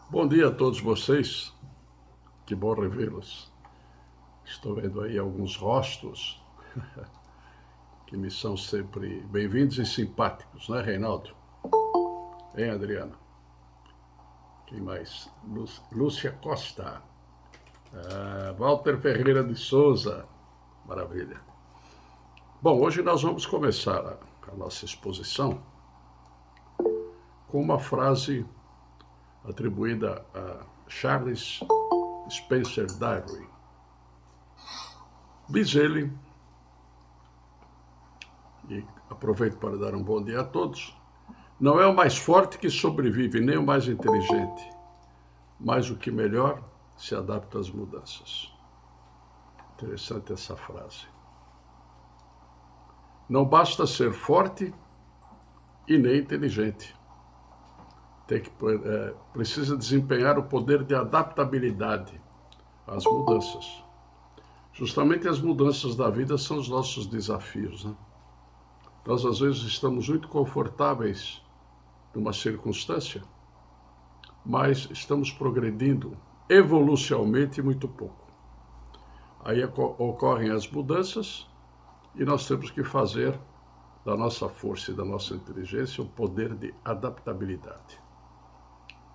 Bom dia a todos vocês, que bom revê-los. Estou vendo aí alguns rostos que me são sempre bem-vindos e simpáticos, né, Reinaldo? Hein, Adriana? Quem mais? Lúcia Costa. Walter Ferreira de Souza. Maravilha. Bom, hoje nós vamos começar a nossa exposição com uma frase atribuída a Charles Spencer Darwin. Diz ele, e aproveito para dar um bom dia a todos: não é o mais forte que sobrevive, nem o mais inteligente, mas o que melhor se adapta às mudanças. Interessante essa frase. Não basta ser forte e nem inteligente. Precisa desempenhar o poder de adaptabilidade às mudanças. Justamente as mudanças da vida são os nossos desafios, né? Nós, às vezes, estamos muito confortáveis numa circunstância, mas estamos progredindo evolucionalmente muito pouco. Aí ocorrem as mudanças e nós temos que fazer da nossa força e da nossa inteligência o poder de adaptabilidade.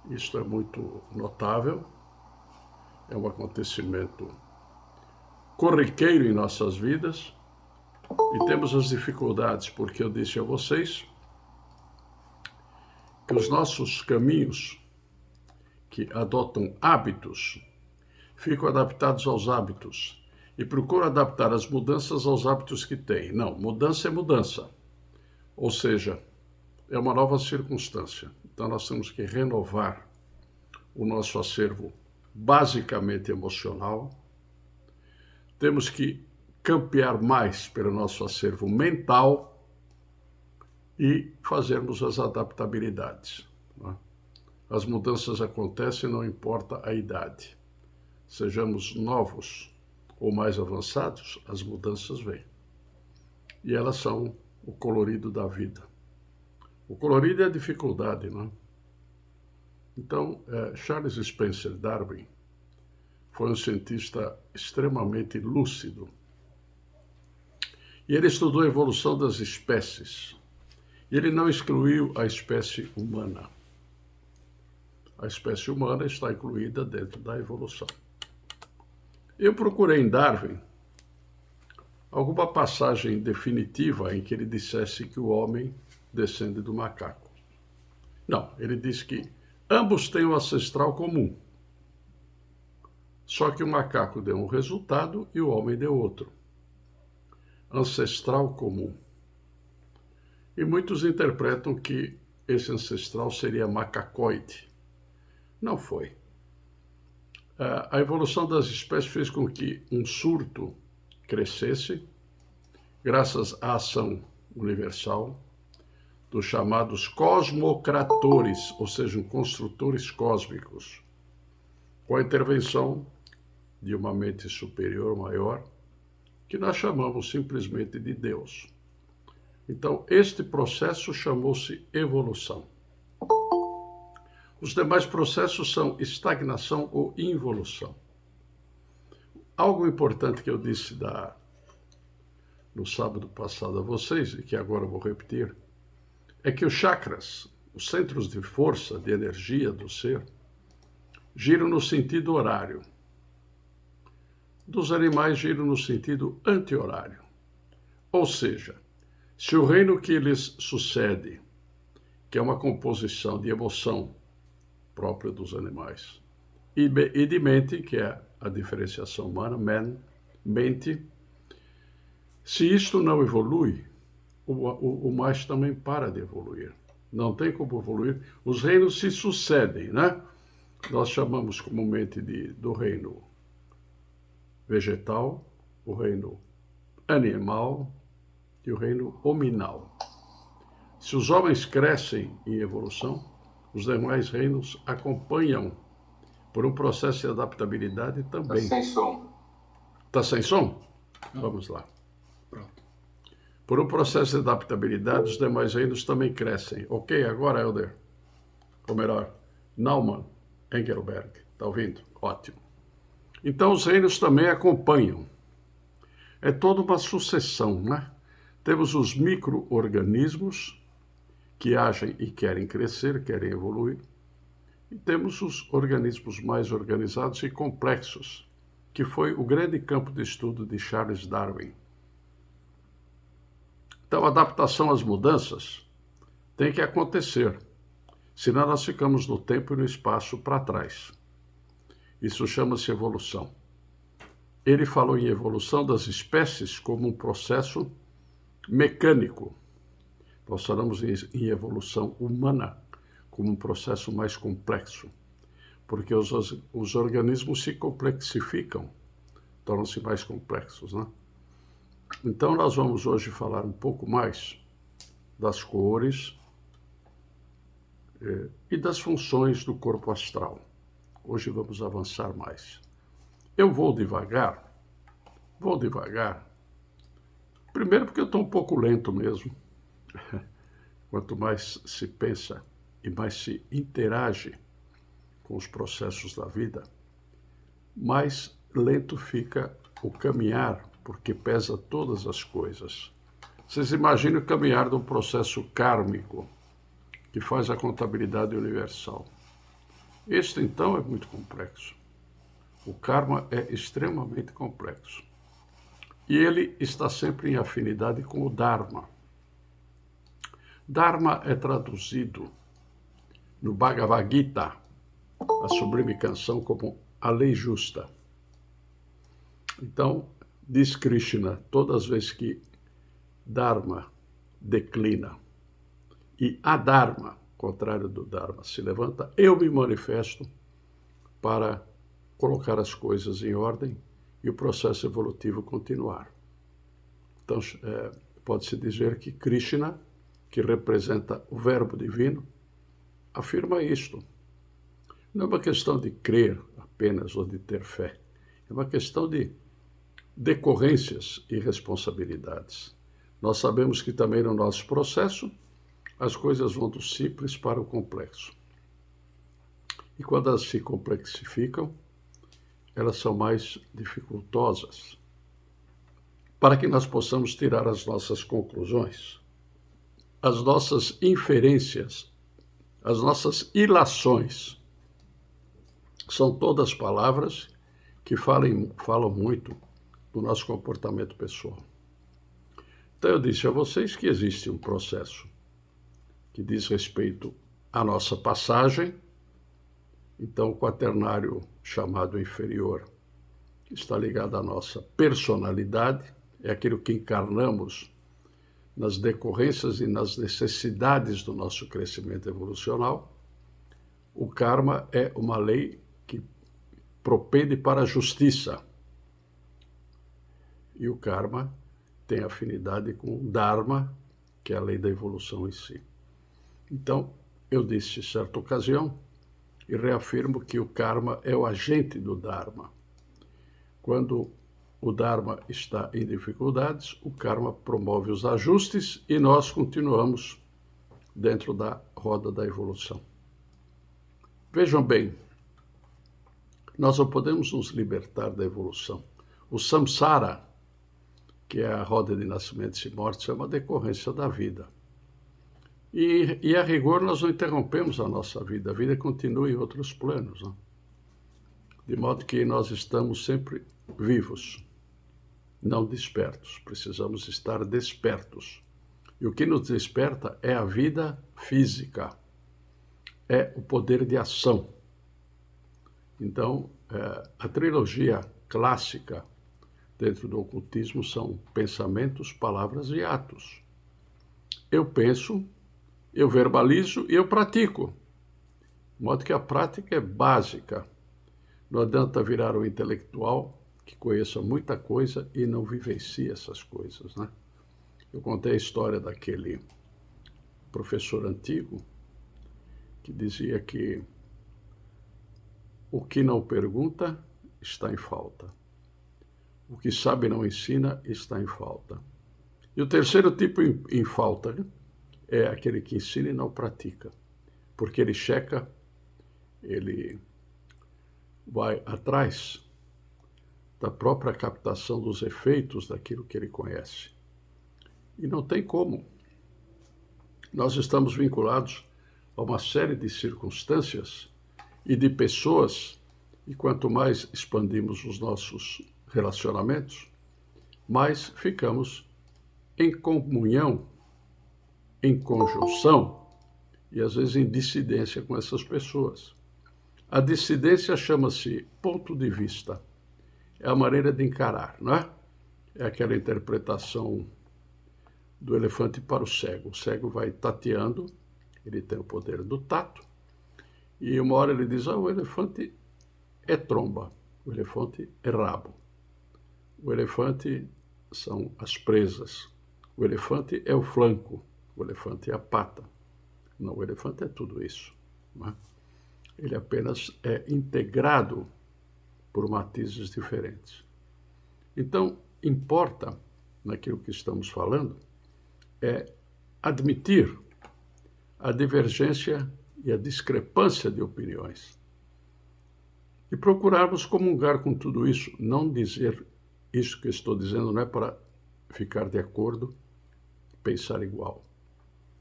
Isto é muito notável, é um acontecimento corriqueiro em nossas vidas e temos as dificuldades, porque eu disse a vocês que os nossos caminhos que adotam hábitos ficam adaptados aos hábitos e procuram adaptar as mudanças aos hábitos que têm. Não, mudança é mudança. Ou seja, é uma nova circunstância. Então nós temos que renovar o nosso acervo basicamente emocional. Temos que campear mais pelo nosso acervo mental e fazermos as adaptabilidades, né? As mudanças acontecem, não importa a idade. Sejamos novos ou mais avançados, as mudanças vêm. E elas são o colorido da vida. O colorido é a dificuldade, não é? Então, Charles Spencer Darwin foi um cientista extremamente lúcido. E ele estudou a evolução das espécies. E ele não excluiu a espécie humana. A espécie humana está incluída dentro da evolução. Eu procurei em Darwin alguma passagem definitiva em que ele dissesse que o homem descende do macaco. Não, ele diz que ambos têm um ancestral comum. Só que o macaco deu um resultado e o homem deu outro. Ancestral comum. E muitos interpretam que esse ancestral seria macacoide. Não foi. A evolução das espécies fez com que um surto crescesse, graças à ação universal dos chamados cosmocratores, ou seja, construtores cósmicos, com a intervenção de uma mente superior maior, que nós chamamos simplesmente de Deus. Então, este processo chamou-se evolução. Os demais processos são estagnação ou involução. Algo importante que eu disse no sábado passado a vocês, e que agora vou repetir, é que os chakras, os centros de força, de energia do ser, giram no sentido horário. Dos animais giram no sentido anti-horário. Ou seja, se o reino que lhes sucede, que é uma composição de emoção própria dos animais, e de mente, que é a diferenciação humana, mente, se isto não evolui, o mais também para de evoluir. Não tem como evoluir. Os reinos se sucedem, né? Nós chamamos comumente do reino vegetal, o reino animal e o reino hominal. Se os homens crescem em evolução, os demais reinos acompanham por um processo de adaptabilidade também. Está sem som. Está sem som? Vamos lá. Pronto. Por um processo de adaptabilidade, os demais reinos também crescem. Ok, agora, Helder? Ou melhor, Naumann. Engelberg. Está ouvindo? Ótimo. Então, os reinos também acompanham. É toda uma sucessão, né? Temos os micro-organismos que agem e querem crescer, querem evoluir. E temos os organismos mais organizados e complexos, que foi o grande campo de estudo de Charles Darwin. Então, a adaptação às mudanças tem que acontecer, senão nós ficamos no tempo e no espaço para trás. Isso chama-se evolução. Ele falou em evolução das espécies como um processo mecânico. Nós falamos em evolução humana como um processo mais complexo, porque os organismos se complexificam, tornam-se mais complexos, né? Então nós vamos hoje falar um pouco mais das cores e das funções do corpo astral. Hoje vamos avançar mais. Eu vou devagar. Primeiro porque eu estou um pouco lento mesmo. Quanto mais se pensa e mais se interage com os processos da vida, mais lento fica o caminhar, porque pesa todas as coisas. Vocês imaginam o caminhar de um processo kármico que faz a contabilidade universal. Este, então, é muito complexo. O karma é extremamente complexo. E ele está sempre em afinidade com o Dharma. Dharma é traduzido no Bhagavad Gita, a sublime canção, como a lei justa. Então, diz Krishna, todas as vezes que Dharma declina e Adharma, contrário do Dharma, se levanta, eu me manifesto para colocar as coisas em ordem e o processo evolutivo continuar. Então, pode-se dizer que Krishna, que representa o verbo divino, afirma isto. Não é uma questão de crer apenas ou de ter fé. É uma questão de decorrências e responsabilidades. Nós sabemos que também no nosso processo as coisas vão do simples para o complexo. E quando elas se complexificam, elas são mais dificultosas. Para que nós possamos tirar as nossas conclusões, as nossas inferências, as nossas ilações, são todas palavras que falam muito do nosso comportamento pessoal. Então eu disse a vocês que existe um processo que diz respeito à nossa passagem. Então o quaternário chamado inferior está ligado à nossa personalidade, é aquilo que encarnamos nas decorrências e nas necessidades do nosso crescimento evolucional. O karma é uma lei que propende para a justiça. E o karma tem afinidade com o Dharma, que é a lei da evolução em si. Então, eu disse em certa ocasião, e reafirmo que o karma é o agente do Dharma. Quando o Dharma está em dificuldades, o karma promove os ajustes e nós continuamos dentro da roda da evolução. Vejam bem, nós não podemos nos libertar da evolução. O samsara, que é a roda de nascimentos e mortes, é uma decorrência da vida. E a rigor nós não interrompemos a nossa vida, a vida continua em outros planos, né? De modo que nós estamos sempre vivos, não despertos, precisamos estar despertos. E o que nos desperta é a vida física, é o poder de ação. Então, a trilogia clássica dentro do ocultismo são pensamentos, palavras e atos. Eu penso, eu verbalizo e eu pratico. De modo que a prática é básica. Não adianta virar um intelectual que conheça muita coisa e não vivencie essas coisas, né? Eu contei a história daquele professor antigo que dizia que o que não pergunta está em falta. O que sabe não ensina está em falta. E o terceiro tipo em falta é aquele que ensina e não pratica, porque ele checa, ele vai atrás da própria captação dos efeitos daquilo que ele conhece. E não tem como. Nós estamos vinculados a uma série de circunstâncias e de pessoas, e quanto mais expandimos os nossos relacionamentos, mais ficamos em comunhão, em conjunção e às vezes em dissidência com essas pessoas. A dissidência chama-se ponto de vista. É a maneira de encarar, não é? É aquela interpretação do elefante para o cego. O cego vai tateando, ele tem o poder do tato, e uma hora ele diz, o elefante é tromba, o elefante é rabo, o elefante são as presas, o elefante é o flanco, o elefante é a pata. Não, o elefante é tudo isso, não é? Ele apenas é integrado por matizes diferentes. Então, importa, naquilo que estamos falando, é admitir a divergência e a discrepância de opiniões e procurarmos comungar com tudo isso. Não dizer isso que estou dizendo não é para ficar de acordo, pensar igual.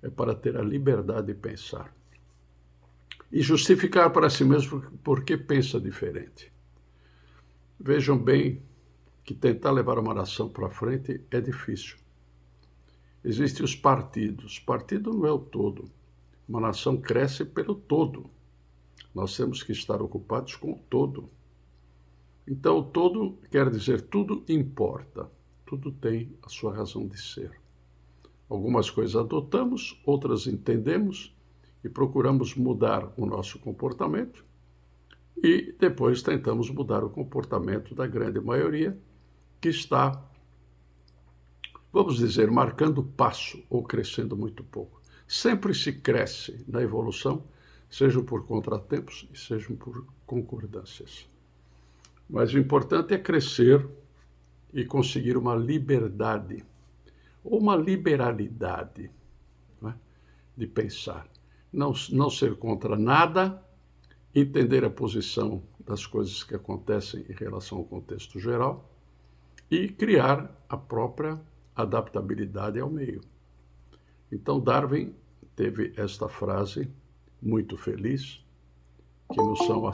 É para ter a liberdade de pensar e justificar para si mesmo por que pensa diferente. Vejam bem que tentar levar uma nação para frente é difícil. Existem os partidos. Partido não é o todo. Uma nação cresce pelo todo. Nós temos que estar ocupados com o todo. Então, o todo quer dizer tudo importa. Tudo tem a sua razão de ser. Algumas coisas adotamos, outras entendemos e procuramos mudar o nosso comportamento e depois tentamos mudar o comportamento da grande maioria que está, vamos dizer, marcando passo ou crescendo muito pouco. Sempre se cresce na evolução, sejam por contratempos e sejam por concordâncias. Mas o importante é crescer e conseguir uma liberdade ou uma liberalidade, né, de pensar. Não ser contra nada, entender a posição das coisas que acontecem em relação ao contexto geral e criar a própria adaptabilidade ao meio. Então, Darwin teve esta frase muito feliz, que não são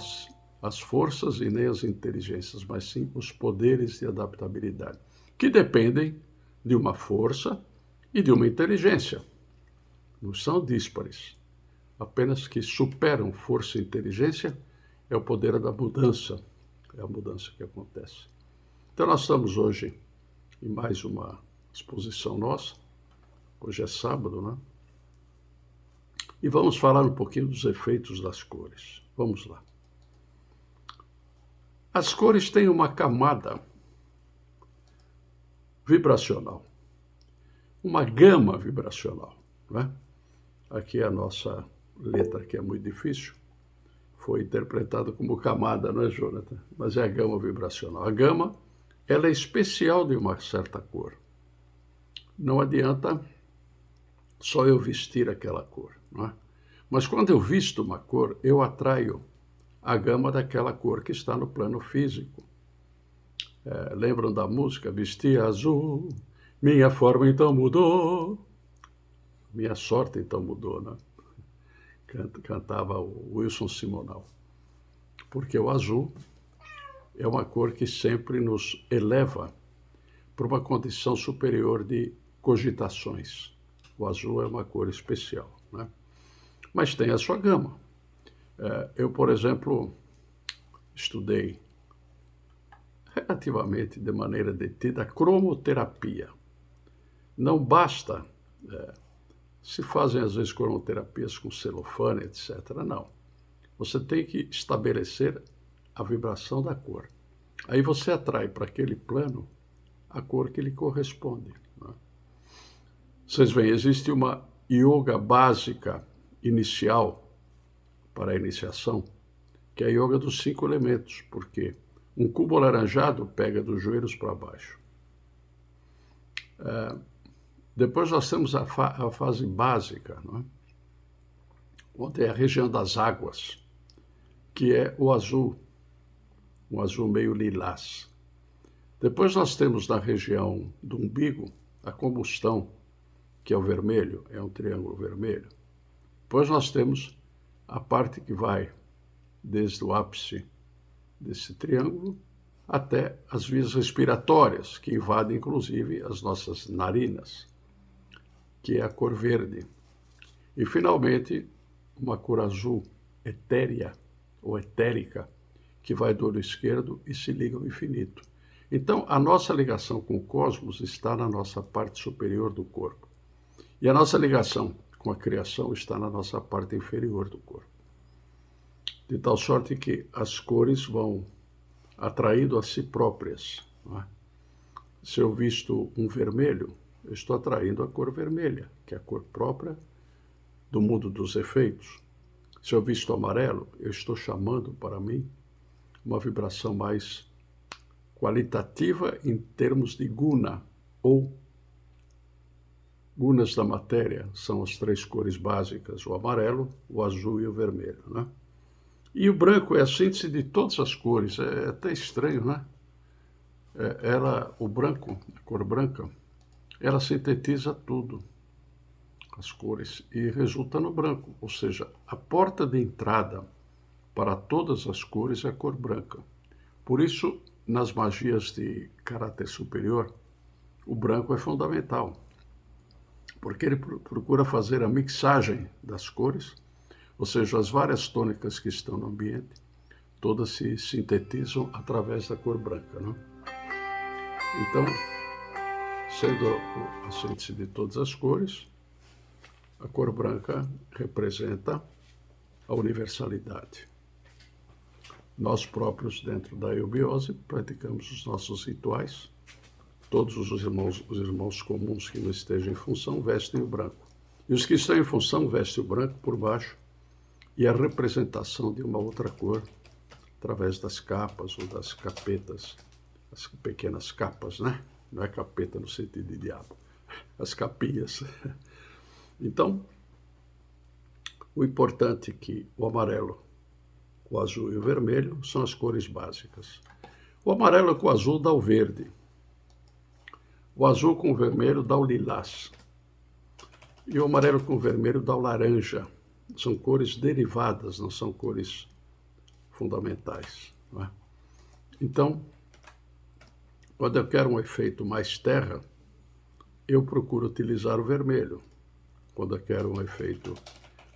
as forças e nem as inteligências, mas sim os poderes de adaptabilidade, que dependem de uma força e de uma inteligência. Não são díspares. Apenas que superam força e inteligência é o poder da mudança. É a mudança que acontece. Então, nós estamos hoje em mais uma exposição nossa. Hoje é sábado, né? E vamos falar um pouquinho dos efeitos das cores. Vamos lá. As cores têm uma camada vibracional, uma gama vibracional, não é? Aqui a nossa letra, que é muito difícil, foi interpretada como camada, não é, Jonathan? Mas é a gama vibracional. A gama, ela é especial de uma certa cor. Não adianta só eu vestir aquela cor, não é? Mas quando eu visto uma cor, eu atraio a gama daquela cor que está no plano físico. Lembram da música? Vestia azul, minha forma então mudou, minha sorte então mudou, né? Cantava o Wilson Simonal. Porque o azul é uma cor que sempre nos eleva para uma condição superior de cogitações. O azul é uma cor especial, né? Mas tem a sua gama. Eu, por exemplo, estudei relativamente de maneira detida a cromoterapia. Não basta, se fazem às vezes cromoterapias com celofane, etc. Não. Você tem que estabelecer a vibração da cor. Aí você atrai para aquele plano a cor que lhe corresponde, né? Vocês veem, existe uma yoga básica inicial para a iniciação, que é a yoga dos 5 elementos, porque um cubo alaranjado pega dos joelhos para baixo. Depois nós temos a fase básica, não é? Onde é a região das águas, que é o azul. um azul meio lilás. Depois nós temos na região do umbigo a combustão, que é o vermelho, é um triângulo vermelho. Depois nós temos a parte que vai desde o ápice desse triângulo até as vias respiratórias, que invadem inclusive as nossas narinas, que é a cor verde. E finalmente, uma cor azul etérea ou etérica, que vai do olho esquerdo e se liga ao infinito. Então, a nossa ligação com o cosmos está na nossa parte superior do corpo. E a nossa ligação com a criação está na nossa parte inferior do corpo. De tal sorte que as cores vão atraindo a si próprias. Não é? Se eu visto um vermelho, eu estou atraindo a cor vermelha, que é a cor própria do mundo dos efeitos. Se eu visto amarelo, eu estou chamando para mim uma vibração mais qualitativa em termos de guna, ou gunas da matéria, são as três cores básicas, o amarelo, o azul e o vermelho, né? E o branco é a síntese de todas as cores, é até estranho, né? O branco, a cor branca, ela sintetiza tudo, as cores, e resulta no branco, ou seja, a porta de entrada para todas as cores é a cor branca. Por isso, nas magias de caráter superior, o branco é fundamental, porque ele procura fazer a mixagem das cores, ou seja, as várias tônicas que estão no ambiente, todas se sintetizam através da cor branca, né? Então, sendo a síntese de todas as cores, a cor branca representa a universalidade. Nós próprios, dentro da eubiose, praticamos os nossos rituais. Todos os irmãos comuns que não estejam em função vestem o branco. E os que estão em função vestem o branco por baixo, e a representação de uma outra cor, através das capas ou das capetas, as pequenas capas, né? Não é capeta no sentido de diabo, as capinhas. Então, o importante é que o amarelo, o azul e o vermelho são as cores básicas. O amarelo com o azul dá o verde. O azul com o vermelho dá o lilás. E o amarelo com o vermelho dá o laranja. São cores derivadas, não são cores fundamentais. Não é? Então, quando eu quero um efeito mais terra, eu procuro utilizar o vermelho. Quando eu quero um efeito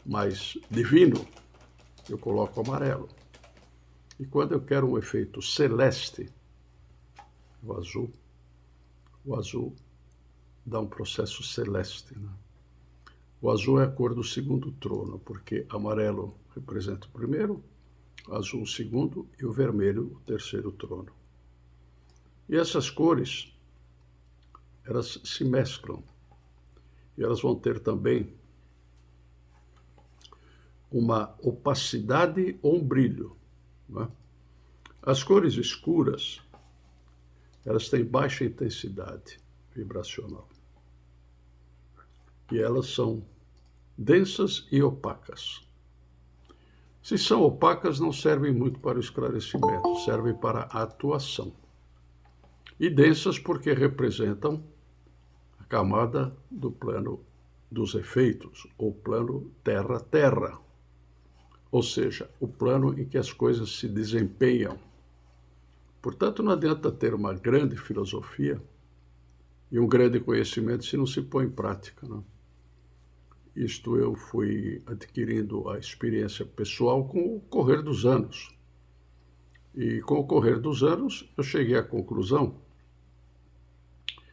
mais divino, eu coloco o amarelo. E quando eu quero um efeito celeste, o azul dá um processo celeste, né? O azul é a cor do segundo trono, porque amarelo representa o primeiro, azul o segundo e o vermelho o terceiro trono. E essas cores, elas se mesclam e elas vão ter também uma opacidade ou um brilho, né? As cores escuras, elas têm baixa intensidade vibracional. E elas são densas e opacas. Se são opacas, não servem muito para o esclarecimento, servem para a atuação. E densas porque representam a camada do plano dos efeitos, ou plano terra-terra. Ou seja, o plano em que as coisas se desempenham. Portanto, não adianta ter uma grande filosofia e um grande conhecimento se não se põe em prática, não? Isto eu fui adquirindo a experiência pessoal com o correr dos anos. E com o correr dos anos, eu cheguei à conclusão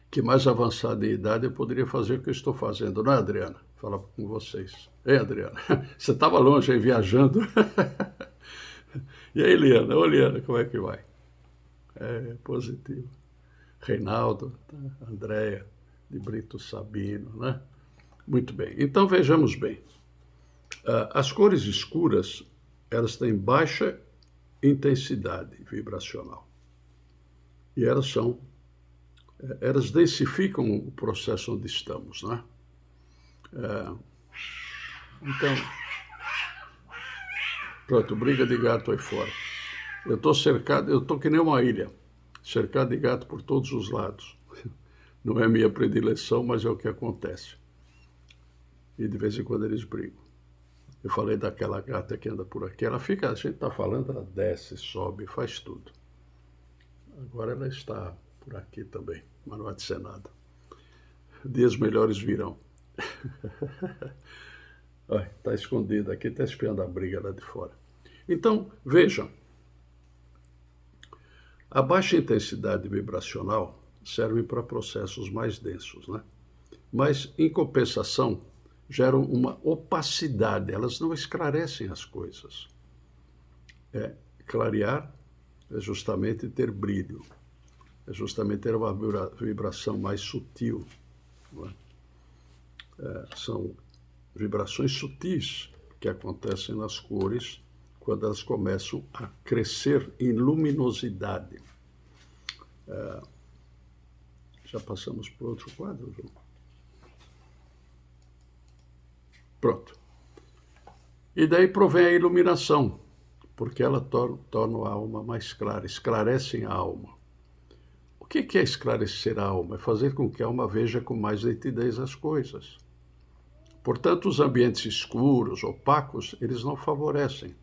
que mais avançada em idade eu poderia fazer o que eu estou fazendo, não é, Adriana? Falar com vocês. Ei, Adriana, você estava longe aí viajando. E aí, Liana? Ô, Liana, como é que vai? É, positivo. Reinaldo, tá? Andréia, de Brito Sabino, né? Muito bem. Então, vejamos bem. As cores escuras, elas têm baixa intensidade vibracional. E elas densificam o processo onde estamos, né? Então, pronto, briga de gato aí fora. Eu estou cercado, eu estou que nem uma ilha, cercado de gato por todos os lados. Não é minha predileção, mas é o que acontece. E de vez em quando eles brigam. Eu falei daquela gata que anda por aqui, ela fica, a gente está falando, ela desce, sobe, faz tudo. Agora ela está por aqui também, mas não há de ser nada. Dias melhores virão. Está escondida aqui, está espiando a briga lá de fora. Então, vejam, a baixa intensidade vibracional serve para processos mais densos, né? Mas, em compensação, geram uma opacidade, elas não esclarecem as coisas. Clarear é justamente ter brilho, é justamente ter uma vibração mais sutil. Não é? São vibrações sutis que acontecem nas cores quando elas começam a crescer em luminosidade. Já passamos para outro quadro, João? Pronto. E daí provém a iluminação, porque ela torna a alma mais clara, esclarecem a alma. O que é esclarecer a alma? É fazer com que a alma veja com mais nitidez as coisas. Portanto, os ambientes escuros, opacos, eles não favorecem,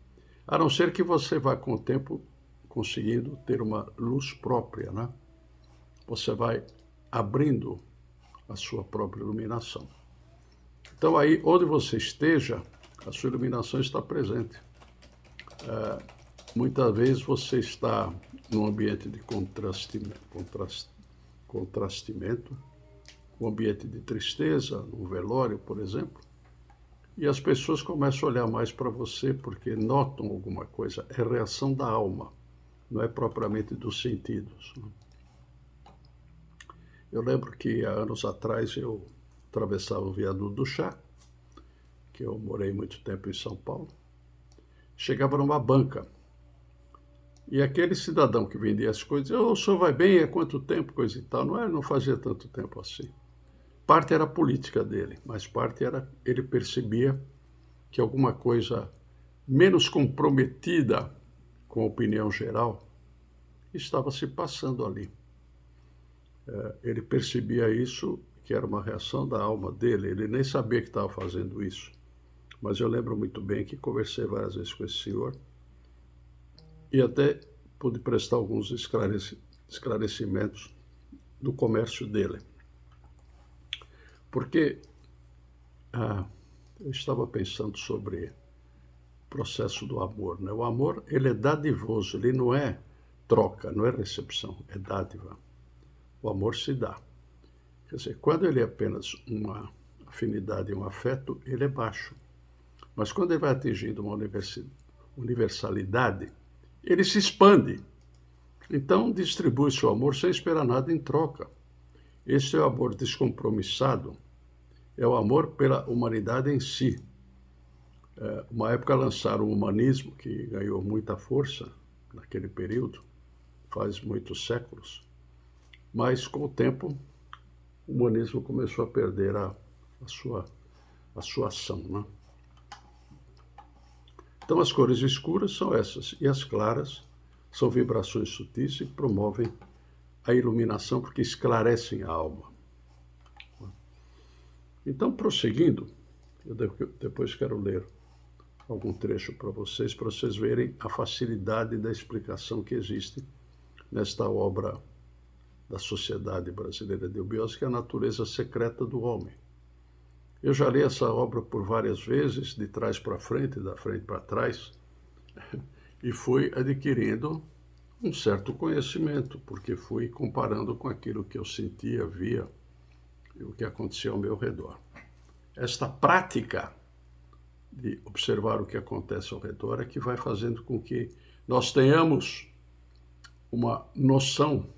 a não ser que você vá com o tempo conseguindo ter uma luz própria, né? Você vai abrindo a sua própria iluminação. Então aí, onde você esteja, a sua iluminação está presente. Muitas vezes você está num ambiente de contrastimento, um ambiente de tristeza, um velório, por exemplo, e as pessoas começam a olhar mais para você porque notam alguma coisa. É reação da alma, não é propriamente dos sentidos. Eu lembro que há anos atrás eu atravessava o viaduto do Chá, que eu morei muito tempo em São Paulo, chegava numa banca, e aquele cidadão que vendia as coisas, o senhor vai bem, há quanto tempo, coisa e tal, não fazia tanto tempo assim. Parte era a política dele, mas parte era, ele percebia que alguma coisa menos comprometida com a opinião geral estava se passando ali. Ele percebia isso, que era uma reação da alma dele, ele nem sabia que estava fazendo isso. Mas eu lembro muito bem que conversei várias vezes com esse senhor e até pude prestar alguns esclarecimentos do comércio dele. Porque eu estava pensando sobre o processo do amor, né? O amor, ele é dadivoso, ele não é troca, não é recepção, é dádiva. O amor se dá. Quer dizer, quando ele é apenas uma afinidade, um afeto, ele é baixo. Mas quando ele vai atingindo uma universalidade, ele se expande. Então, distribui seu amor sem esperar nada em troca. Esse é o amor descompromissado, é o amor pela humanidade em si. Uma época lançaram o humanismo, que ganhou muita força naquele período, faz muitos séculos, mas com o tempo o humanismo começou a perder a sua ação, né? Então as cores escuras são essas, e as claras são vibrações sutis e promovem a iluminação porque esclarecem a alma. Então, prosseguindo, eu depois quero ler algum trecho para vocês verem a facilidade da explicação que existe nesta obra da Sociedade Brasileira de Eubiose, que é a natureza secreta do homem. Eu já li essa obra por várias vezes, de trás para frente, da frente para trás, e fui adquirindo um certo conhecimento, porque fui comparando com aquilo que eu sentia, via e o que acontecia ao meu redor. Esta prática de observar o que acontece ao redor é que vai fazendo com que nós tenhamos uma noção,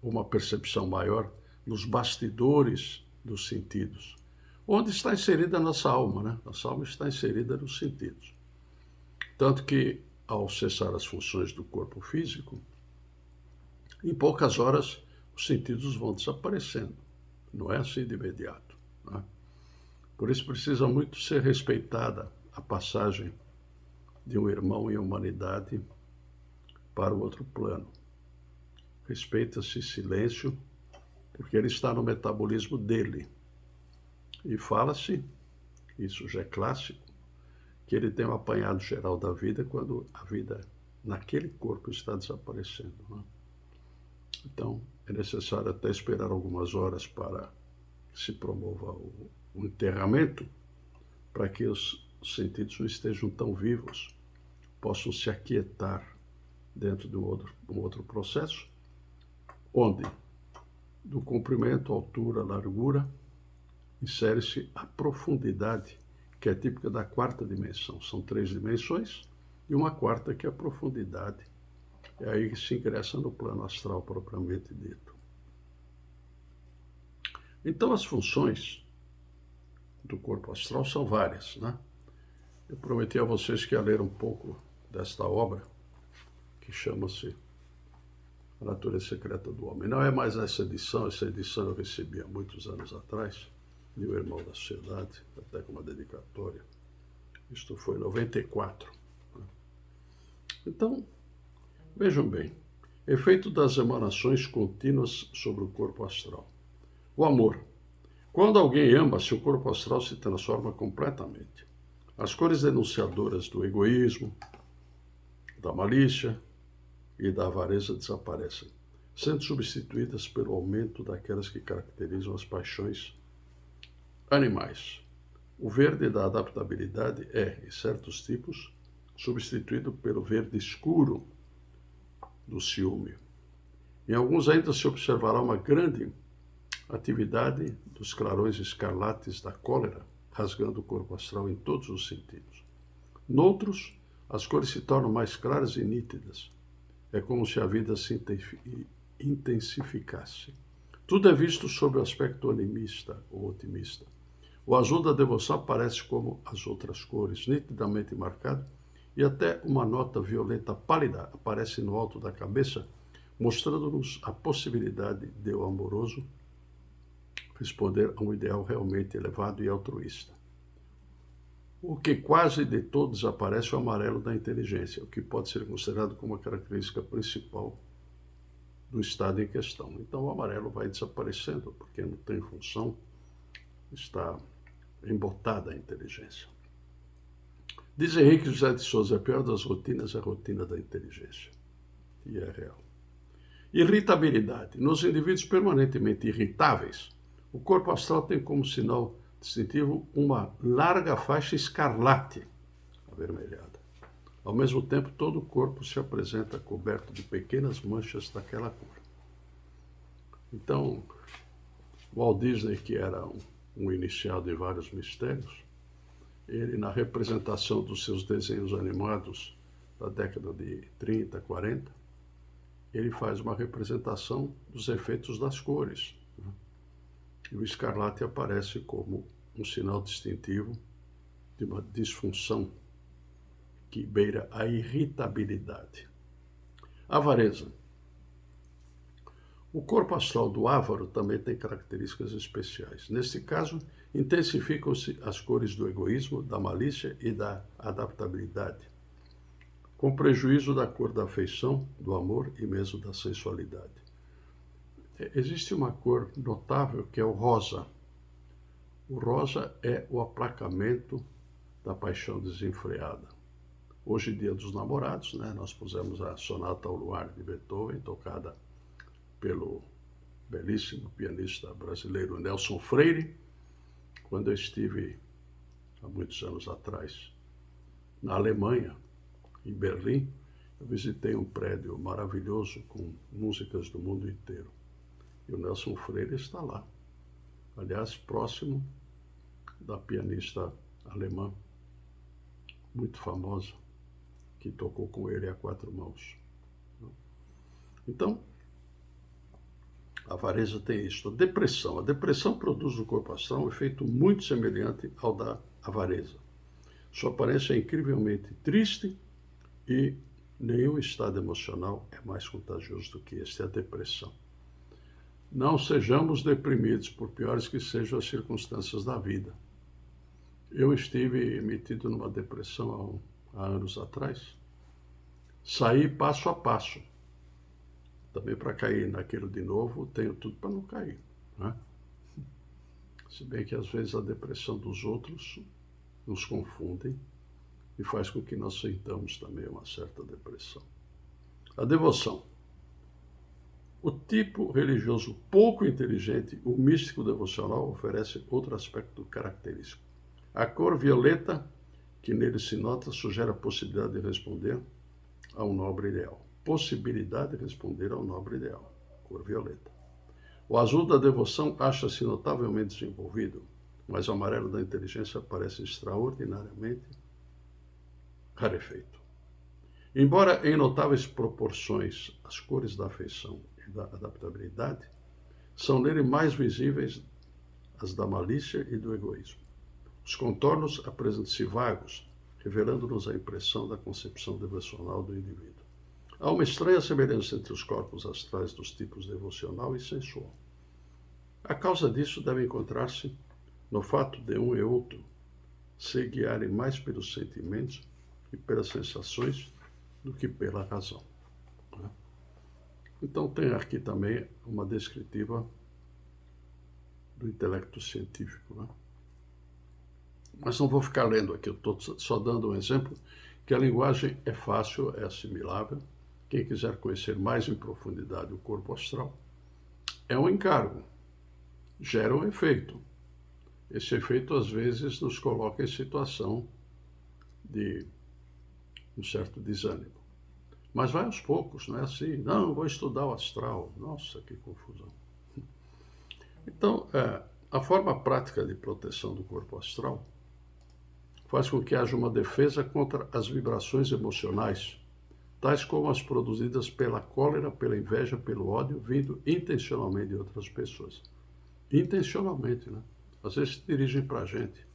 uma percepção maior nos bastidores dos sentidos. Onde está inserida a nossa alma, né? Nossa alma está inserida nos sentidos. Tanto que, ao cessar as funções do corpo físico, em poucas horas os sentidos vão desaparecendo. Não é assim de imediato, né? Por isso precisa muito ser respeitada a passagem de um irmão em humanidade para o outro plano. Respeita-se silêncio, porque ele está no metabolismo dele. E fala-se, isso já é clássico, que ele tem um apanhado geral da vida quando a vida naquele corpo está desaparecendo. Né? Então, é necessário até esperar algumas horas para que se promova o enterramento, para que os sentidos não estejam tão vivos, possam se aquietar dentro de um outro processo, onde do comprimento, altura, largura, insere-se a profundidade, que é típica da quarta dimensão. São 3 dimensões e uma quarta que é a profundidade. É aí que se ingressa no plano astral propriamente dito. Então as funções do corpo astral são várias, né? Eu prometi a vocês que ia ler um pouco desta obra, que chama-se A Natureza Secreta do Homem. Não é mais essa edição eu recebi há muitos anos atrás, de um irmão da sociedade, até com uma dedicatória. Isto foi em 94. Então, vejam bem, efeito das emanações contínuas sobre o corpo astral. O amor. Quando alguém ama, seu corpo astral se transforma completamente. As cores denunciadoras do egoísmo, da malícia e da avareza desaparecem, sendo substituídas pelo aumento daquelas que caracterizam as paixões animais. O verde da adaptabilidade é, em certos tipos, substituído pelo verde escuro do ciúme. Em alguns ainda se observará uma grande atividade dos clarões escarlates da cólera, rasgando o corpo astral em todos os sentidos. Noutros, as cores se tornam mais claras e nítidas. É como se a vida se intensificasse. Tudo é visto sob o aspecto animista ou otimista. O azul da devoção aparece como as outras cores, nitidamente marcado, e até uma nota violeta pálida aparece no alto da cabeça, mostrando-nos a possibilidade de o amoroso responder a um ideal realmente elevado e altruísta. O que quase de todo desaparece é o amarelo da inteligência, o que pode ser considerado como a característica principal do estado em questão. Então o amarelo vai desaparecendo, porque não tem função, está embotada a inteligência. Diz Henrique José de Souza, a pior das rotinas é a rotina da inteligência. E é real. Irritabilidade. Nos indivíduos permanentemente irritáveis, o corpo astral tem como sinal distintivo uma larga faixa escarlate, avermelhada. Ao mesmo tempo, todo o corpo se apresenta coberto de pequenas manchas daquela cor. Então, Walt Disney, que era um iniciado em vários mistérios, ele, na representação dos seus desenhos animados da década de 30, 40, ele faz uma representação dos efeitos das cores. E o escarlate aparece como um sinal distintivo de uma disfunção que beira a irritabilidade. Avareza. O corpo astral do avaro também tem características especiais. Neste caso, intensificam-se as cores do egoísmo, da malícia e da adaptabilidade, com prejuízo da cor da afeição, do amor e mesmo da sensualidade. Existe uma cor notável que é o rosa. O rosa é o aplacamento da paixão desenfreada. Hoje, dia dos namorados, né, nós pusemos a Sonata ao Luar de Beethoven, tocada pelo belíssimo pianista brasileiro Nelson Freire. Quando eu estive, há muitos anos atrás, na Alemanha, em Berlim, eu visitei um prédio maravilhoso com músicas do mundo inteiro. E o Nelson Freire está lá. Aliás, próximo da pianista alemã, muito famosa, que tocou com ele a 4 mãos. Então, a avareza tem isso. A depressão produz no corpo astral um efeito muito semelhante ao da avareza. Sua aparência é incrivelmente triste e nenhum estado emocional é mais contagioso do que este, a depressão. Não sejamos deprimidos, por piores que sejam as circunstâncias da vida. Eu estive metido numa depressão há anos atrás, sair passo a passo. Também para cair naquilo de novo, tenho tudo para não cair, né? Se bem que às vezes a depressão dos outros nos confunde e faz com que nós sintamos também uma certa depressão. A devoção. O tipo religioso pouco inteligente, o místico devocional, oferece outro aspecto característico. A cor violeta, que nele se nota, sugere a possibilidade de responder a um nobre ideal. Possibilidade de responder ao nobre ideal. Cor violeta. O azul da devoção acha-se notavelmente desenvolvido, mas o amarelo da inteligência parece extraordinariamente rarefeito. Embora em notáveis proporções as cores da afeição e da adaptabilidade, são nele mais visíveis as da malícia e do egoísmo. Os contornos apresentam-se vagos, revelando-nos a impressão da concepção devocional do indivíduo. Há uma estranha semelhança entre os corpos astrais dos tipos devocional e sensual. A causa disso deve encontrar-se no fato de um e outro se guiarem mais pelos sentimentos e pelas sensações do que pela razão. Então tem aqui também uma descritiva do intelecto científico, né? Mas não vou ficar lendo aqui, eu estou só dando um exemplo, que a linguagem é fácil, é assimilável. Quem quiser conhecer mais em profundidade o corpo astral, é um encargo, gera um efeito. Esse efeito, às vezes, nos coloca em situação de um certo desânimo. Mas vai aos poucos, não é assim, não, vou estudar o astral. Nossa, que confusão. Então, a forma prática de proteção do corpo astral faz com que haja uma defesa contra as vibrações emocionais, tais como as produzidas pela cólera, pela inveja, pelo ódio, vindo intencionalmente de outras pessoas. Intencionalmente, né? Às vezes se dirigem para a gente.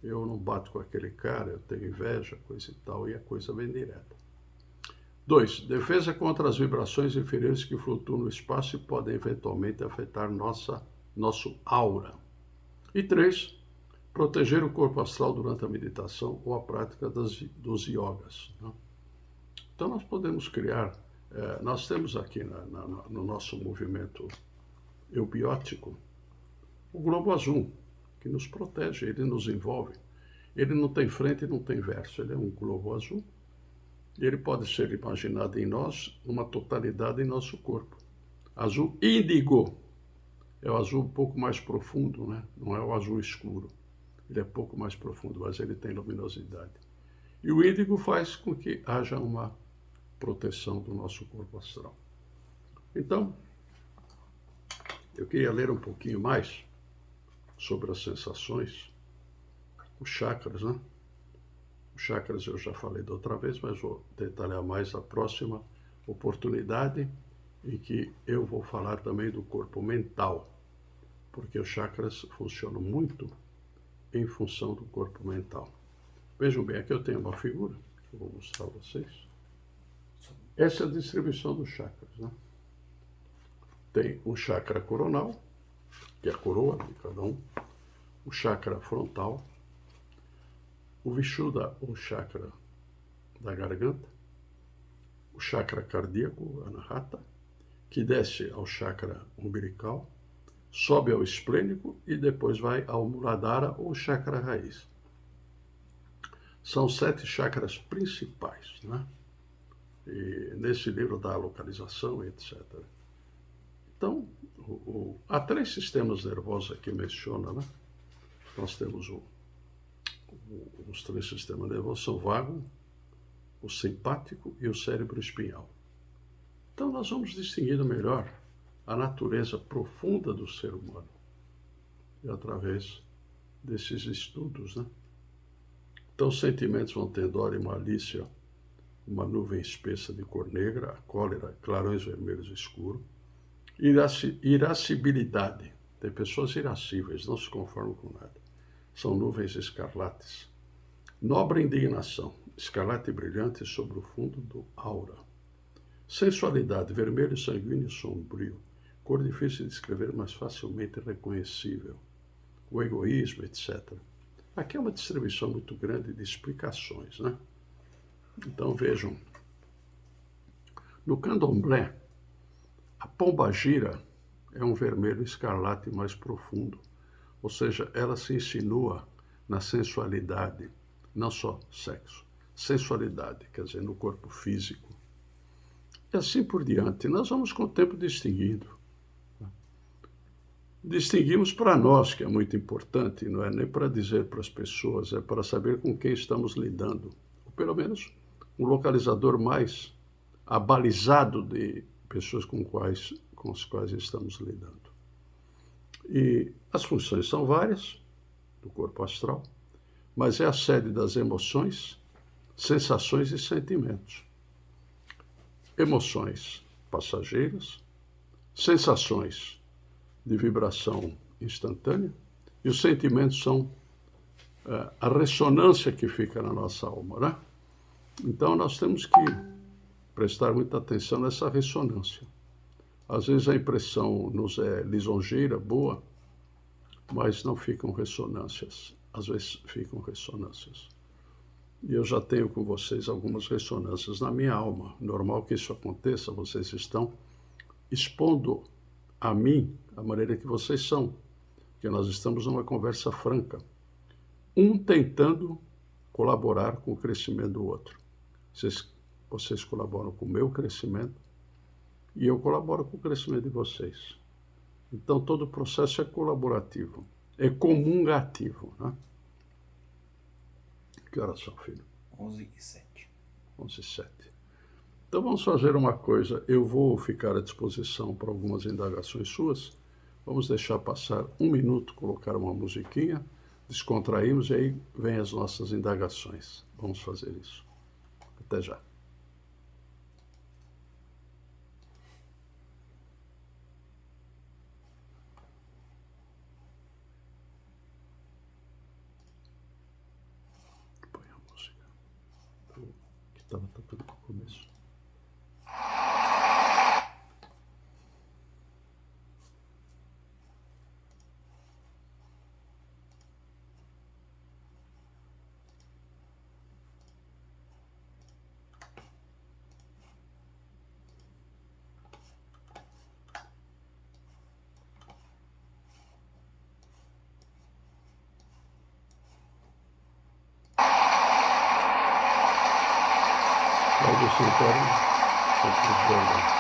Eu não bato com aquele cara, eu tenho inveja, coisa e tal, e a coisa vem direta. 2. Defesa contra as vibrações inferiores que flutuam no espaço e podem eventualmente afetar nosso aura. E 3. Proteger o corpo astral durante a meditação ou a prática dos yogas, né? Então nós podemos criar, nós temos aqui no nosso movimento eubiótico o globo azul, que nos protege, ele nos envolve. Ele não tem frente e não tem verso, ele é um globo azul. E ele pode ser imaginado em nós, numa totalidade em nosso corpo. Azul índigo é o azul um pouco mais profundo, né? Não é o azul escuro. Ele é pouco mais profundo, mas ele tem luminosidade. E o índigo faz com que haja uma proteção do nosso corpo astral. Então, eu queria ler um pouquinho mais sobre as sensações, os chakras, né? Os chakras eu já falei da outra vez, mas vou detalhar mais a próxima oportunidade, em que eu vou falar também do corpo mental, porque os chakras funcionam muito em função do corpo mental. Vejam bem, aqui eu tenho uma figura, que eu vou mostrar a vocês. Essa é a distribuição dos chakras, né? Tem o chakra coronal, que é a coroa de cada um, o chakra frontal, o Vishuddha, o chakra da garganta, o chakra cardíaco, o Anahata, que desce ao chakra umbilical, sobe ao esplênico e depois vai ao Muladhara, ou chakra raiz. São 7 chakras principais, né? E nesse livro dá a localização, etc. Então, há 3 sistemas nervosos aqui menciona, né? Nós temos os 3 sistemas nervosos, são o vago, o simpático e o cérebro espinhal. Então nós vamos distinguir melhor a natureza profunda do ser humano, e através desses estudos, né? Então os sentimentos vão tendo ódio e malícia, uma nuvem espessa de cor negra, a cólera, clarões vermelhos escuros, irascibilidade, tem pessoas irascíveis, não se conformam com nada, são nuvens escarlates. Nobre indignação, escarlate brilhante sobre o fundo do aura. Sensualidade, vermelho sanguíneo sombrio, cor difícil de descrever, mas facilmente reconhecível. O egoísmo, etc. Aqui é uma distribuição muito grande de explicações, né? Então vejam, No candomblé, a pombagira é um vermelho escarlate mais profundo, ou seja, ela se insinua na sensualidade, não só sexo, sensualidade, quer dizer, no corpo físico. E assim por diante, nós vamos com o tempo distinguindo. Distinguimos para nós, que é muito importante, não é nem para dizer para as pessoas, é para saber com quem estamos lidando. Ou pelo menos um localizador mais abalizado de pessoas com as quais estamos lidando. E as funções são várias do corpo astral, mas é a sede das emoções, sensações e sentimentos. Emoções passageiras, sensações de vibração instantânea e os sentimentos são a ressonância que fica na nossa alma, né? Então nós temos que prestar muita atenção nessa ressonância. Às vezes a impressão nos é lisonjeira, boa, mas não ficam ressonâncias. Às vezes ficam ressonâncias. E eu já tenho com vocês algumas ressonâncias na minha alma. Normal que isso aconteça, vocês estão expondo a mim a maneira que vocês são, que nós estamos numa conversa franca, um tentando colaborar com o crescimento do outro. Vocês colaboram com o meu crescimento e eu colaboro com o crescimento de vocês. Então todo o processo é colaborativo, é comungativo, né? Que horas são, filho? 11h07. 11h07. Então vamos fazer uma coisa, eu vou ficar à disposição para algumas indagações suas, vamos deixar passar um minuto, colocar uma musiquinha, descontraímos e aí vem as nossas indagações. Vamos fazer isso. Até já. Põe a música. Que estava tocando no começo. Cláudio Santana, sempre bom.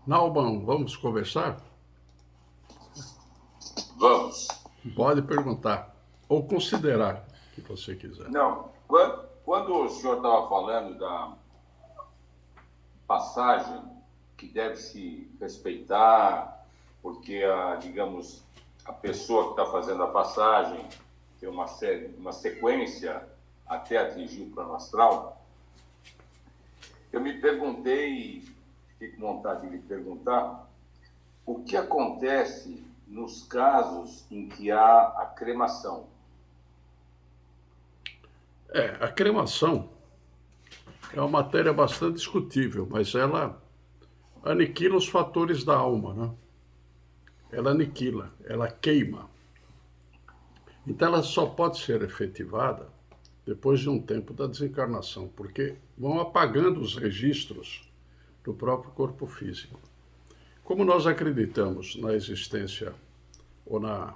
Nauman, vamos conversar? Vamos. Pode perguntar, ou considerar, o que você quiser. Não, quando o senhor estava falando da passagem que deve se respeitar, porque, digamos, a pessoa que está fazendo a passagem tem uma sequência até atingir o plano astral, eu me perguntei, fiquei com vontade de lhe perguntar, o que acontece nos casos em que há a cremação? A cremação é uma matéria bastante discutível, mas ela aniquila os fatores da alma, né? Ela aniquila, ela queima. Então ela só pode ser efetivada depois de um tempo da desencarnação, porque vão apagando os registros do próprio corpo físico. Como nós acreditamos na existência ou no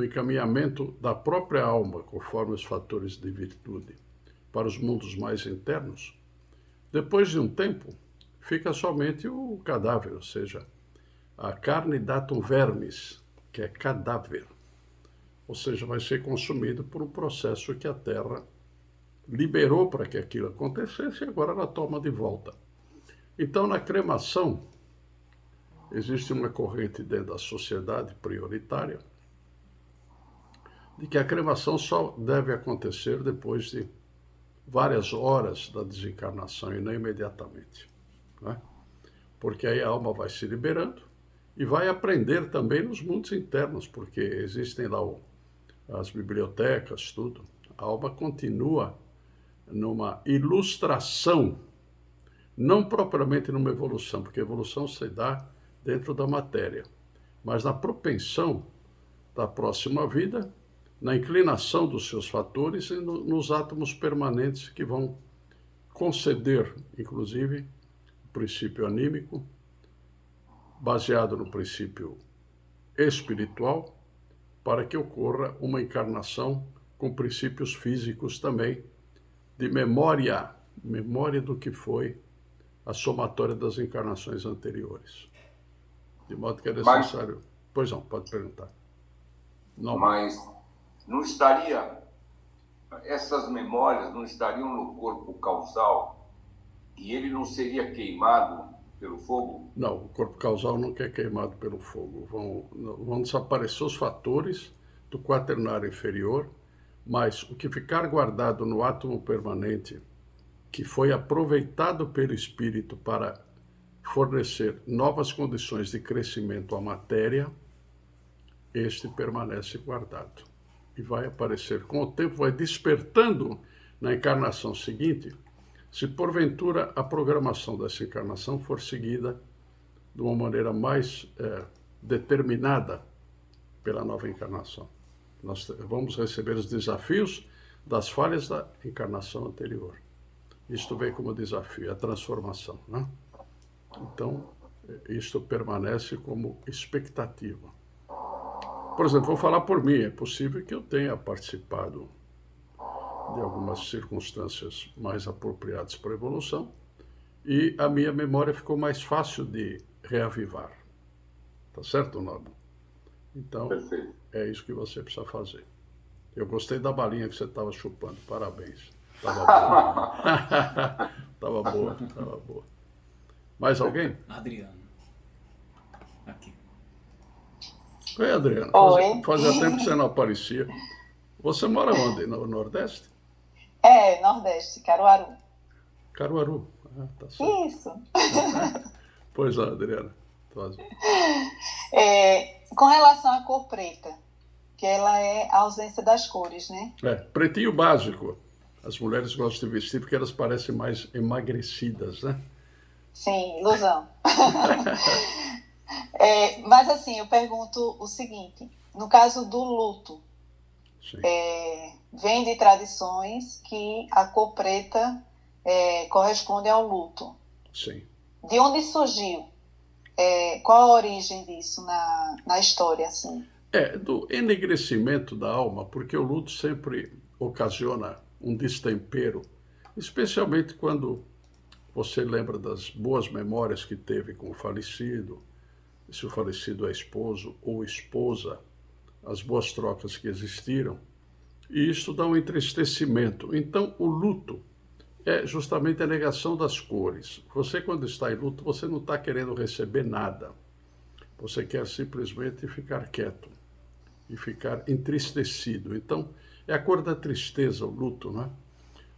encaminhamento da própria alma, conforme os fatores de virtude, para os mundos mais internos, depois de um tempo, fica somente o cadáver, ou seja, a carne datum vermis, que é cadáver. Ou seja, vai ser consumido por um processo que a Terra liberou para que aquilo acontecesse e agora ela toma de volta. Então, na cremação, existe uma corrente dentro da sociedade prioritária de que a cremação só deve acontecer depois de várias horas da desencarnação e não imediatamente, né? Porque aí a alma vai se liberando e vai aprender também nos mundos internos, porque existem lá as bibliotecas, tudo. A alma continua numa ilustração, não propriamente numa evolução, porque a evolução se dá dentro da matéria, mas na propensão da próxima vida, na inclinação dos seus fatores e nos átomos permanentes que vão conceder, inclusive, o princípio anímico, baseado no princípio espiritual, para que ocorra uma encarnação com princípios físicos também, de memória do que foi a somatória das encarnações anteriores. De modo que é necessário... Pois não, pode perguntar. Não. Mas não estaria... Essas memórias não estariam no corpo causal e ele não seria queimado pelo fogo? Não, o corpo causal não é queimado pelo fogo. Vão desaparecer os fatores do quaternário inferior, mas o que ficar guardado no átomo permanente, que foi aproveitado pelo espírito para fornecer novas condições de crescimento à matéria, este permanece guardado. E vai aparecer, com o tempo, vai despertando na encarnação seguinte, se porventura a programação dessa encarnação for seguida de uma maneira mais determinada pela nova encarnação. Nós vamos receber os desafios das falhas da encarnação anterior. Isto vem como desafio, a transformação, né? Então, isto permanece como expectativa. Por exemplo, vou falar por mim, é possível que eu tenha participado de algumas circunstâncias mais apropriadas para a evolução e a minha memória ficou mais fácil de reavivar. Tá certo, Nobo? Então, perfeito. É isso que você precisa fazer. Eu gostei da balinha que você estava chupando, parabéns. Estava boa. Estava boa. Mais alguém? Adriano. Aqui. Oi, Adriana. Fazia tempo que você não aparecia. Você mora onde? No Nordeste? Nordeste, Caruaru. Caruaru. Tá certo. Isso. Pois é, Adriana. Com relação à cor preta, que ela é a ausência das cores, né? Pretinho básico. As mulheres gostam de vestir porque elas parecem mais emagrecidas, né? Sim, ilusão. Mas assim, eu pergunto o seguinte, no caso do luto, vem de tradições que a cor preta corresponde ao luto. Sim. De onde surgiu? Qual a origem disso na história, assim? Do enegrecimento da alma, porque o luto sempre ocasiona um destempero, especialmente quando você lembra das boas memórias que teve com o falecido, se o falecido é esposo ou esposa, as boas trocas que existiram, e isso dá um entristecimento. Então, o luto é justamente a negação das cores. Você, quando está em luto, você não está querendo receber nada. Você quer simplesmente ficar quieto e ficar entristecido. Então, é a cor da tristeza, o luto, né?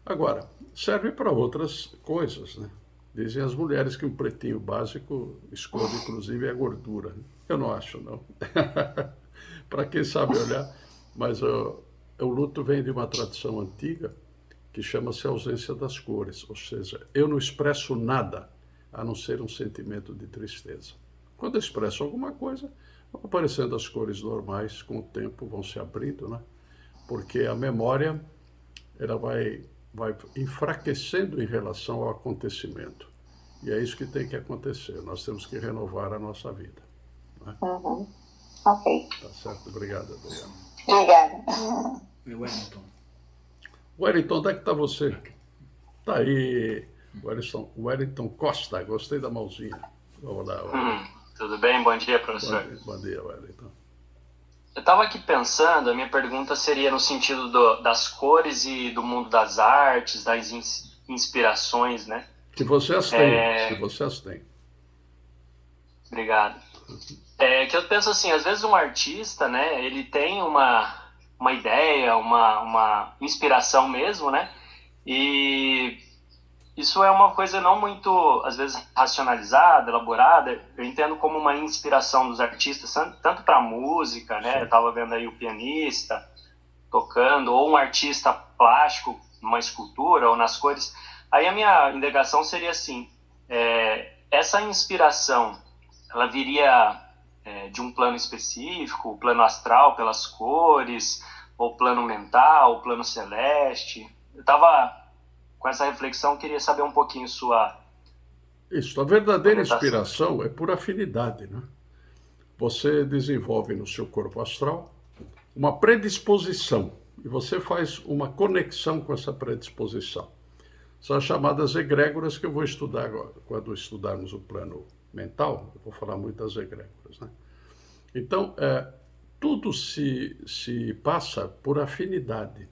Agora, serve para outras coisas, né? Dizem as mulheres que um pretinho básico esconde, inclusive, a gordura. Eu não acho, não. Para quem sabe olhar, mas o luto vem de uma tradição antiga que chama-se ausência das cores, ou seja, eu não expresso nada a não ser um sentimento de tristeza. Quando eu expresso alguma coisa, vão aparecendo as cores normais, com o tempo vão se abrindo, né? Porque a memória ela vai enfraquecendo em relação ao acontecimento. E é isso que tem que acontecer. Nós temos que renovar a nossa vida. Né? Uhum. Ok. Tá certo? Obrigado, Adriano. Obrigada. Meu Wellington. Wellington, onde é que está você? Tá aí, Wellington Costa. Gostei da mãozinha. Vamos lá, Wellington. Tudo bem? Bom dia, professor. Bom dia, Wellington. Eu estava aqui pensando, a minha pergunta seria no sentido das cores e do mundo das artes, das inspirações, né? Que você as tem. Que você as tem. Obrigado. Que eu penso assim, às vezes um artista, né, ele tem uma ideia, uma inspiração mesmo, né? E isso é uma coisa não muito, às vezes, racionalizada, elaborada. Eu entendo como uma inspiração dos artistas, tanto para a música, né? Sim. Eu estava vendo aí o pianista tocando, ou um artista plástico, numa escultura, ou nas cores. Aí a minha indagação seria assim, essa inspiração, ela viria de um plano específico, o plano astral pelas cores, ou plano mental, plano celeste? Eu estava com essa reflexão, queria saber um pouquinho sua... Isso, a verdadeira inspiração é por afinidade, né? Você desenvolve no seu corpo astral uma predisposição e você faz uma conexão com essa predisposição. São as chamadas egrégoras que eu vou estudar agora. Quando estudarmos o plano mental, eu vou falar muito das egrégoras, né? Então, tudo se passa por afinidade.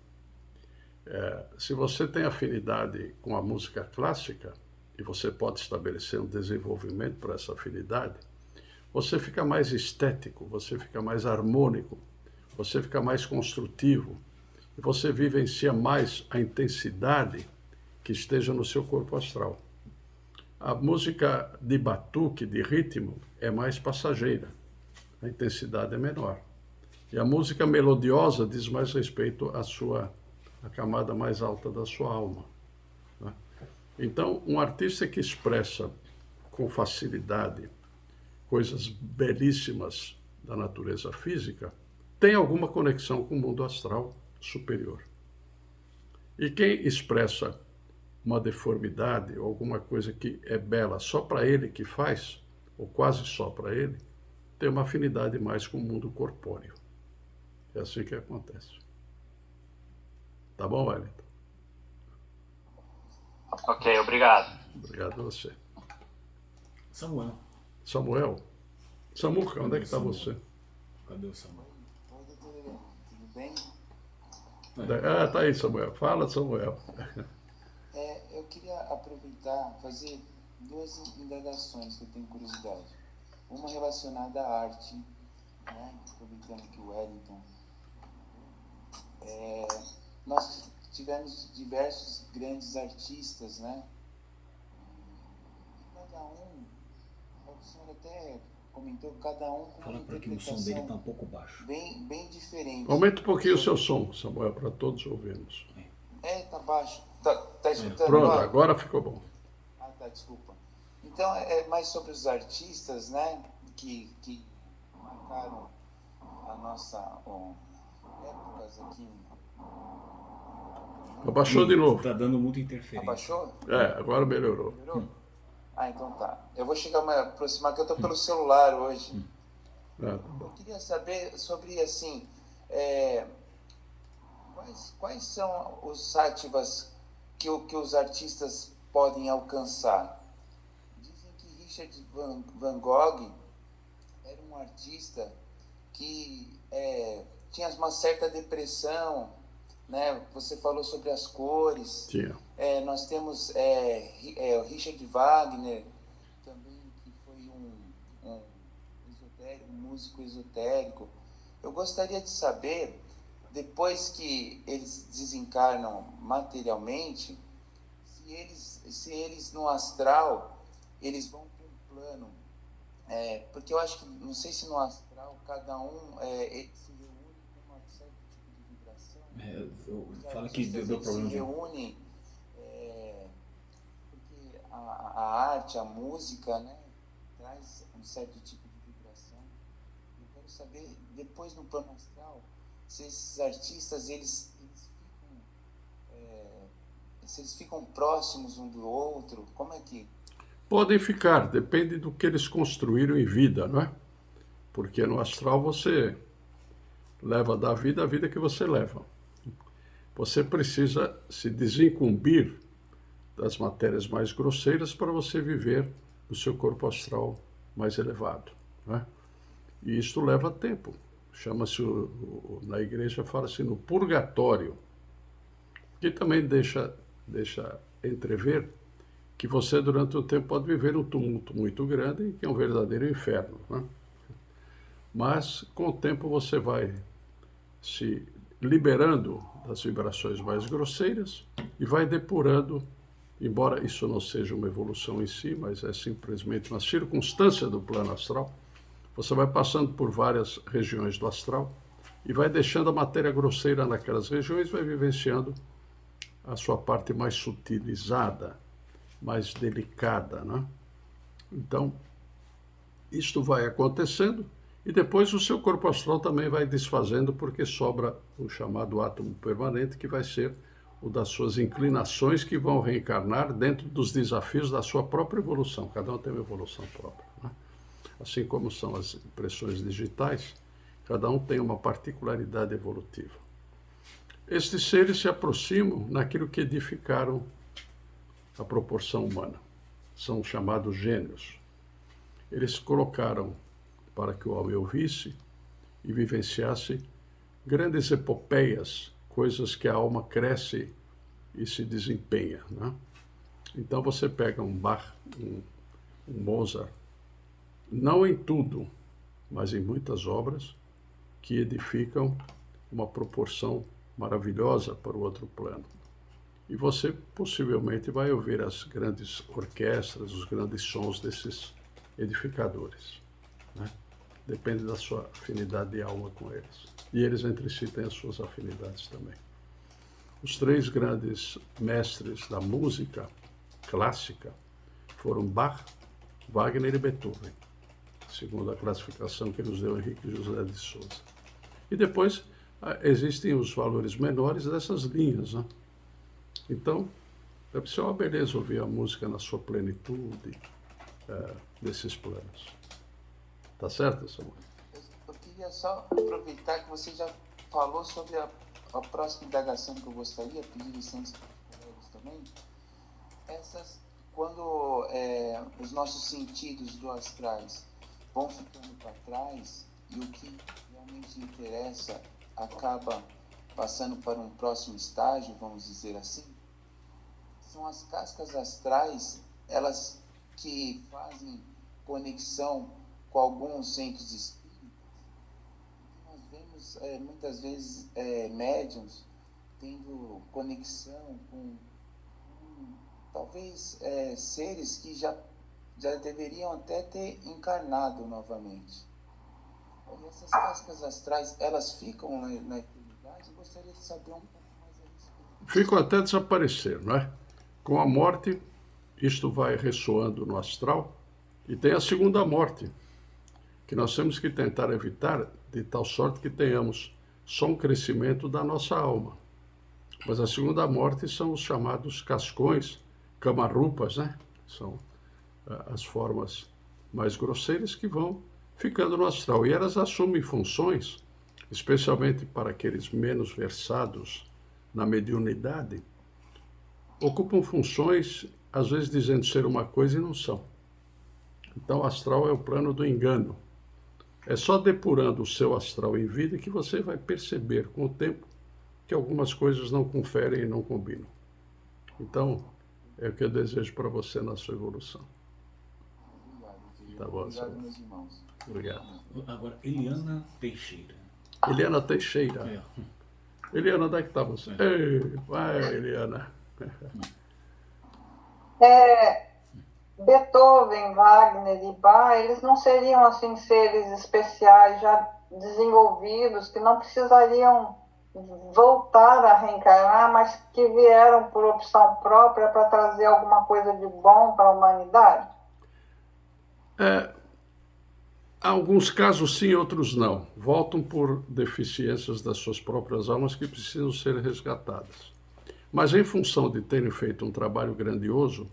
Se você tem afinidade com a música clássica, e você pode estabelecer um desenvolvimento para essa afinidade, você fica mais estético, você fica mais harmônico, você fica mais construtivo, e você vivencia mais a intensidade que esteja no seu corpo astral. A música de batuque, de ritmo, é mais passageira, a intensidade é menor. E a música melodiosa diz mais respeito à camada mais alta da sua alma. Né? Então, um artista que expressa com facilidade coisas belíssimas da natureza física tem alguma conexão com o mundo astral superior. E quem expressa uma deformidade ou alguma coisa que é bela só para ele que faz, ou quase só para ele, tem uma afinidade mais com o mundo corpóreo. É assim que acontece. Tá bom, Wellington? Ok, obrigado. Obrigado a você. Samuel. Samuel? Samuca, onde é que está você? Cadê o Samuel? Oi, doutor, tudo bem? Tá aí, Samuel. Fala, Samuel. Eu queria aproveitar, fazer duas indagações que eu tenho curiosidade. Uma relacionada à arte, né? Aproveitando que o Wellington. Nós tivemos diversos grandes artistas, né? Cada um, o senhor até comentou, cada um com Fala uma para que o som dele está um interpretação pouco baixo. bem diferente. Aumenta um pouquinho o seu som, Samuel, para todos ouvirmos. Tá baixo. Tá escutando Pronto, agora ficou bom. Tá, desculpa. Então, é mais sobre os artistas, né, que marcaram a nossa épocas aqui Abaixou de novo. Tá dando muita interferência. Abaixou? Agora melhorou. Melhorou? Ah, então tá. Eu vou chegar mais aproximar, que eu tô pelo celular hoje. Tá Eu bom. queria saber sobre, assim, quais são os sáttivas que os artistas podem alcançar? Dizem que Richard Van Gogh era um artista que tinha uma certa depressão, né? Você falou sobre as cores. Tinha. Nós temos o Richard Wagner, também, que foi um músico esotérico. Eu gostaria de saber, depois que eles desencarnam materialmente, se eles no astral, eles vão para um plano. Porque eu acho que, não sei se no astral, cada um se reúne com um certo tipo de vibração. Fala que deu problema. Se reúnem, porque a arte, a música, né, traz um certo tipo de vibração. Eu quero saber, depois no plano astral, se esses artistas, se eles ficam próximos um do outro, como é que... Podem ficar, depende do que eles construíram em vida, não é? Porque no astral você leva da vida a vida que você leva. Você precisa se desincumbir das matérias mais grosseiras para você viver o seu corpo astral mais elevado, não é? E isto leva tempo. Chama-se, na igreja fala-se no purgatório, que também deixa entrever que você durante o tempo pode viver um tumulto muito grande, que é um verdadeiro inferno, né? Mas com o tempo você vai se liberando das vibrações mais grosseiras e vai depurando, embora isso não seja uma evolução em si, mas é simplesmente uma circunstância do plano astral. Você vai passando por várias regiões do astral e vai deixando a matéria grosseira naquelas regiões, vai vivenciando a sua parte mais sutilizada, mais delicada, né? Então, isto vai acontecendo e depois o seu corpo astral também vai desfazendo, porque sobra o chamado átomo permanente, que vai ser o das suas inclinações, que vão reencarnar dentro dos desafios da sua própria evolução. Cada um tem uma evolução própria, né? Assim como são as impressões digitais, cada um tem uma particularidade evolutiva. Estes seres se aproximam naquilo que edificaram a proporção humana. São chamados gênios. Eles colocaram para que o homem ouvisse e vivenciasse grandes epopeias, coisas que a alma cresce e se desempenha, né? Então você pega um Bach, um Mozart, não em tudo, mas em muitas obras que edificam uma proporção maravilhosa para o outro plano. E você possivelmente vai ouvir as grandes orquestras, os grandes sons desses edificadores, né? Depende da sua afinidade de alma com eles. E eles entre si têm as suas afinidades também. Os três grandes mestres da música clássica foram Bach, Wagner e Beethoven, segundo a classificação que nos deu Henrique José de Souza. E depois existem os valores menores dessas linhas, né? Então, deve ser uma beleza ouvir a música na sua plenitude desses planos. Tá certo, Samuel? Eu queria só aproveitar que você já falou sobre a próxima indagação que eu gostaria, pedir licença para os colegas também. Quando os nossos sentidos do astrais vão ficando para trás e o que realmente interessa acaba passando para um próximo estágio, vamos dizer assim, são as cascas astrais, elas que fazem conexão com alguns centros espíritas. Nós vemos muitas vezes médiums tendo conexão com talvez seres que já deveriam até ter encarnado novamente. E essas cascas astrais, elas ficam na eternidade? Eu gostaria de saber um pouco mais a respeito. Ficam até desaparecer, não é? Com a morte, isto vai ressoando no astral, e tem a segunda morte, que nós temos que tentar evitar, de tal sorte que tenhamos só um crescimento da nossa alma. Mas a segunda morte são os chamados cascões, camarupas, né? São as formas mais grosseiras que vão ficando no astral. E elas assumem funções, especialmente para aqueles menos versados na mediunidade, ocupam funções, às vezes dizendo ser uma coisa e não são. Então, o astral é o plano do engano. É só depurando o seu astral em vida que você vai perceber com o tempo que algumas coisas não conferem e não combinam. Então, é o que eu desejo para você na sua evolução. Obrigado, Tá bom, obrigado, senhor. meus irmãos. Obrigado. Agora, Eliana Teixeira. Eliana Teixeira. É. Eliana, onde é que está você? Ei, vai, Eliana. Beethoven, Wagner e Bach, eles não seriam assim seres especiais já desenvolvidos que não precisariam voltar a reencarnar, mas que vieram por opção própria para trazer alguma coisa de bom para a humanidade? Alguns casos sim, outros não. Voltam por deficiências das suas próprias almas que precisam ser resgatadas. Mas em função de terem feito um trabalho grandioso,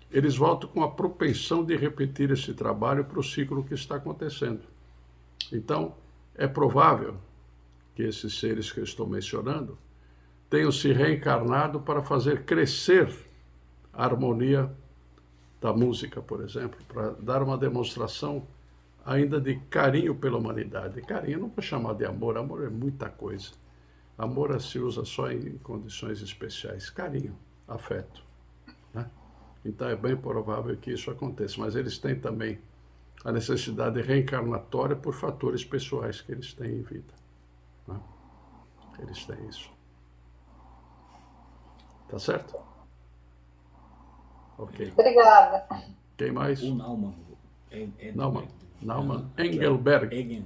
eles voltam com a propensão de repetir esse trabalho para o ciclo que está acontecendo. Então, é provável que esses seres que eu estou mencionando tenham se reencarnado para fazer crescer a harmonia da música, por exemplo, para dar uma demonstração ainda de carinho pela humanidade. Carinho não para chamar de amor, amor é muita coisa. Amor se usa só em condições especiais. Carinho, afeto, né? Então é bem provável que isso aconteça, mas eles têm também a necessidade reencarnatória por fatores pessoais que eles têm em vida, né? Eles têm isso. Tá certo? Ok. Obrigada. Quem mais? O Naumann. Naumann Engelberg. Engelberg.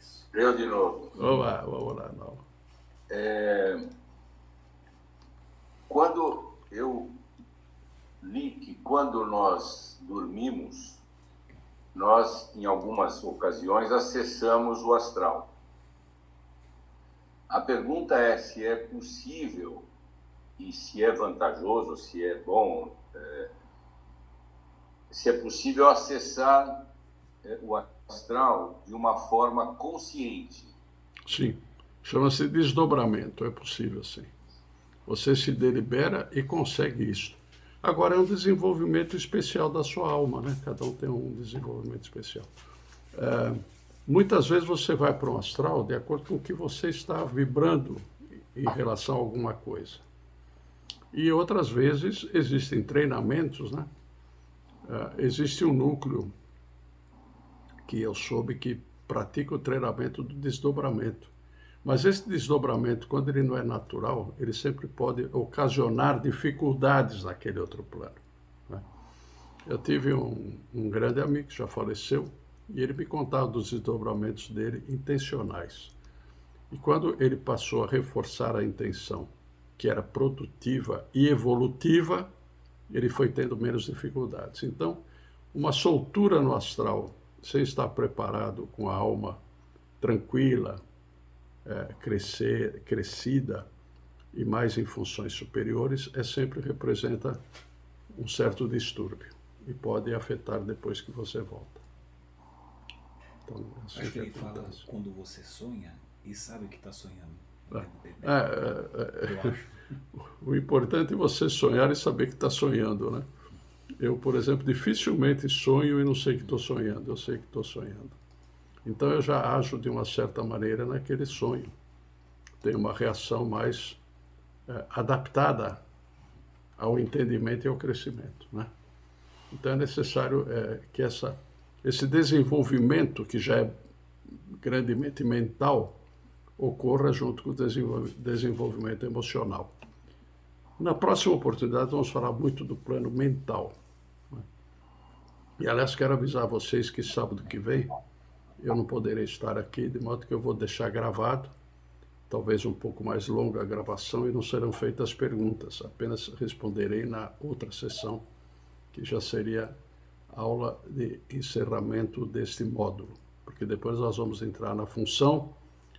Isso. Eu de novo. Vamos lá, Naumann. Quando eu li que quando nós dormimos, nós, em algumas ocasiões, acessamos o astral. A pergunta é se é possível e se é vantajoso, se é bom, se é possível acessar o astral de uma forma consciente. Sim, chama-se desdobramento, é possível sim. Você se delibera e consegue isso. Agora é um desenvolvimento especial da sua alma, né? Cada um tem um desenvolvimento especial. Muitas vezes você vai para um astral de acordo com o que você está vibrando em relação a alguma coisa. E outras vezes existem treinamentos, né? Existe um núcleo que eu soube que pratica o treinamento do desdobramento. Mas esse desdobramento, quando ele não é natural, ele sempre pode ocasionar dificuldades naquele outro plano, né? Eu tive um grande amigo que já faleceu e ele me contava dos desdobramentos dele intencionais. E quando ele passou a reforçar a intenção, que era produtiva e evolutiva, ele foi tendo menos dificuldades. Então, uma soltura no astral, sem estar preparado com a alma tranquila, crescida e mais em funções superiores, sempre representa um certo distúrbio e pode afetar depois que você volta. Então, assim Acho que ele acontece. fala quando você sonha e sabe que está sonhando. É, Eu acho. O importante é você sonhar e saber que está sonhando, né? Eu, por exemplo, dificilmente sonho e não sei que estou sonhando, eu sei que estou sonhando. Então eu já ajo de uma certa maneira naquele sonho. Tenho uma reação mais adaptada ao entendimento e ao crescimento, né? Então é necessário que esse desenvolvimento, que já é grandemente mental, ocorra junto com o desenvolvimento emocional. Na próxima oportunidade vamos falar muito do plano mental, né? E aliás quero avisar vocês que sábado que vem eu não poderei estar aqui, de modo que eu vou deixar gravado, talvez um pouco mais longa a gravação, e não serão feitas perguntas, apenas responderei na outra sessão, que já seria aula de encerramento deste módulo, porque depois nós vamos entrar na função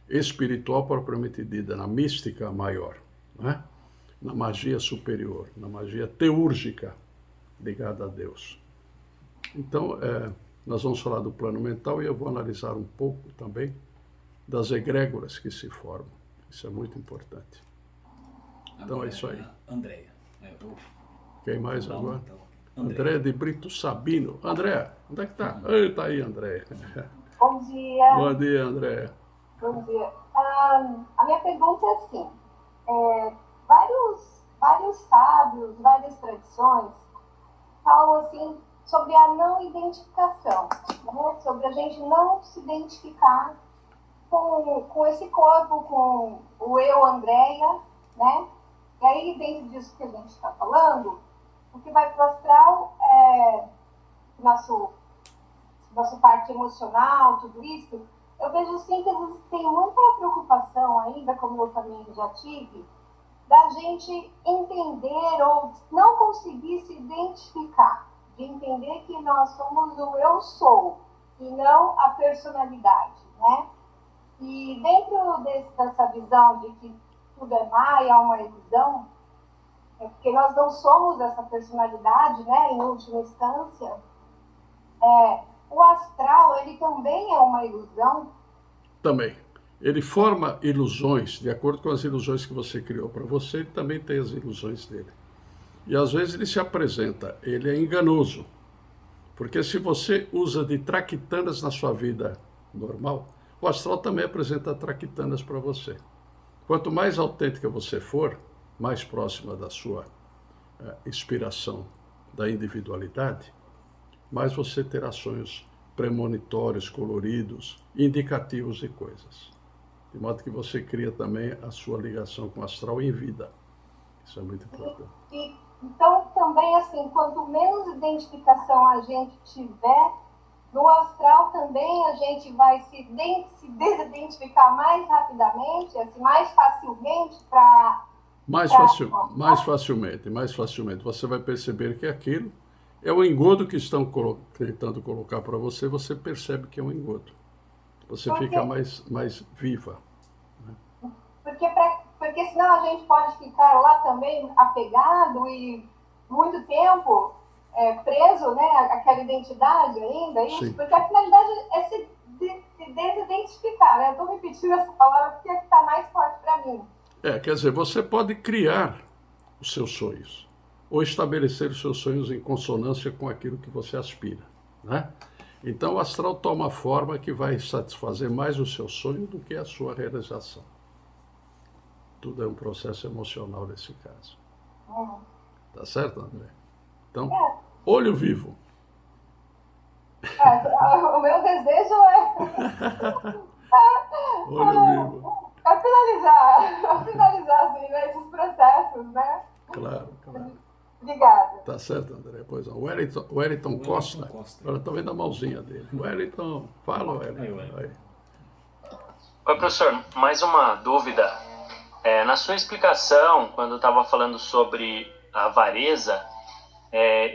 espiritual propriamente dita, na mística maior, né? na magia superior, na magia teúrgica ligada a Deus. Então, nós vamos falar do plano mental e eu vou analisar um pouco também das egrégoras que se formam. Isso é muito importante. Então Agora, é isso aí. Andréia. Quem mais Não, agora? então, André de Brito Sabino. André, onde é que tá? Está aí, André. Bom dia. Bom dia, André. Bom dia. A minha pergunta é assim: vários sábios, várias tradições falam assim sobre a não identificação, né? Sobre a gente não se identificar com esse corpo, com o eu, Andréia, né? E aí, dentro disso que a gente está falando, o que vai para o astral é nossa parte emocional, tudo isso. Eu vejo sim que às vezes tem muita preocupação ainda, como eu também já tive, da gente entender ou não conseguir se identificar, de entender que nós somos o eu sou e não a personalidade, né? E dentro dessa visão de que tudo é Maia, é uma ilusão, é porque nós não somos essa personalidade, né? Em última instância, o astral, ele também é uma ilusão. Também. Ele forma ilusões, de acordo com as ilusões que você criou para você, ele também tem as ilusões dele. E às vezes ele se apresenta, ele é enganoso. Porque se você usa de traquitanas na sua vida normal, o astral também apresenta traquitanas para você. Quanto mais autêntica você for, mais próxima da sua inspiração, da individualidade, mais você terá sonhos premonitórios, coloridos, indicativos de coisas. De modo que você cria também a sua ligação com o astral em vida. Isso é muito importante. Então, também, assim, quanto menos identificação a gente tiver, no astral também a gente vai se desidentificar mais rapidamente, assim, mais facilmente para... Mais facilmente. Você vai perceber que aquilo é o engodo que estão tentando colocar para você, você percebe que é um engodo. Você fica mais viva. Né? Porque senão a gente pode ficar lá também apegado e muito tempo preso, né, àquela identidade ainda, isso, porque a finalidade é se desidentificar, né? Eu estou repetindo essa palavra porque é que está mais forte para mim. Quer dizer, você pode criar os seus sonhos, ou estabelecer os seus sonhos em consonância com aquilo que você aspira, né? Então o astral toma forma que vai satisfazer mais o seu sonho do que a sua realização. Tudo é um processo emocional nesse caso. Tá certo, André? Então, olho vivo. O meu desejo olho vivo. finalizar assim, né, esses processos, né? Claro. Obrigada. Tá certo, André. Pois não. O Wellington Costa. Agora estou vendo a mãozinha dele. Wellington, fala, Wellington. Aí. Oi, professor. Mais uma dúvida. Na sua explicação, quando estava falando sobre a avareza,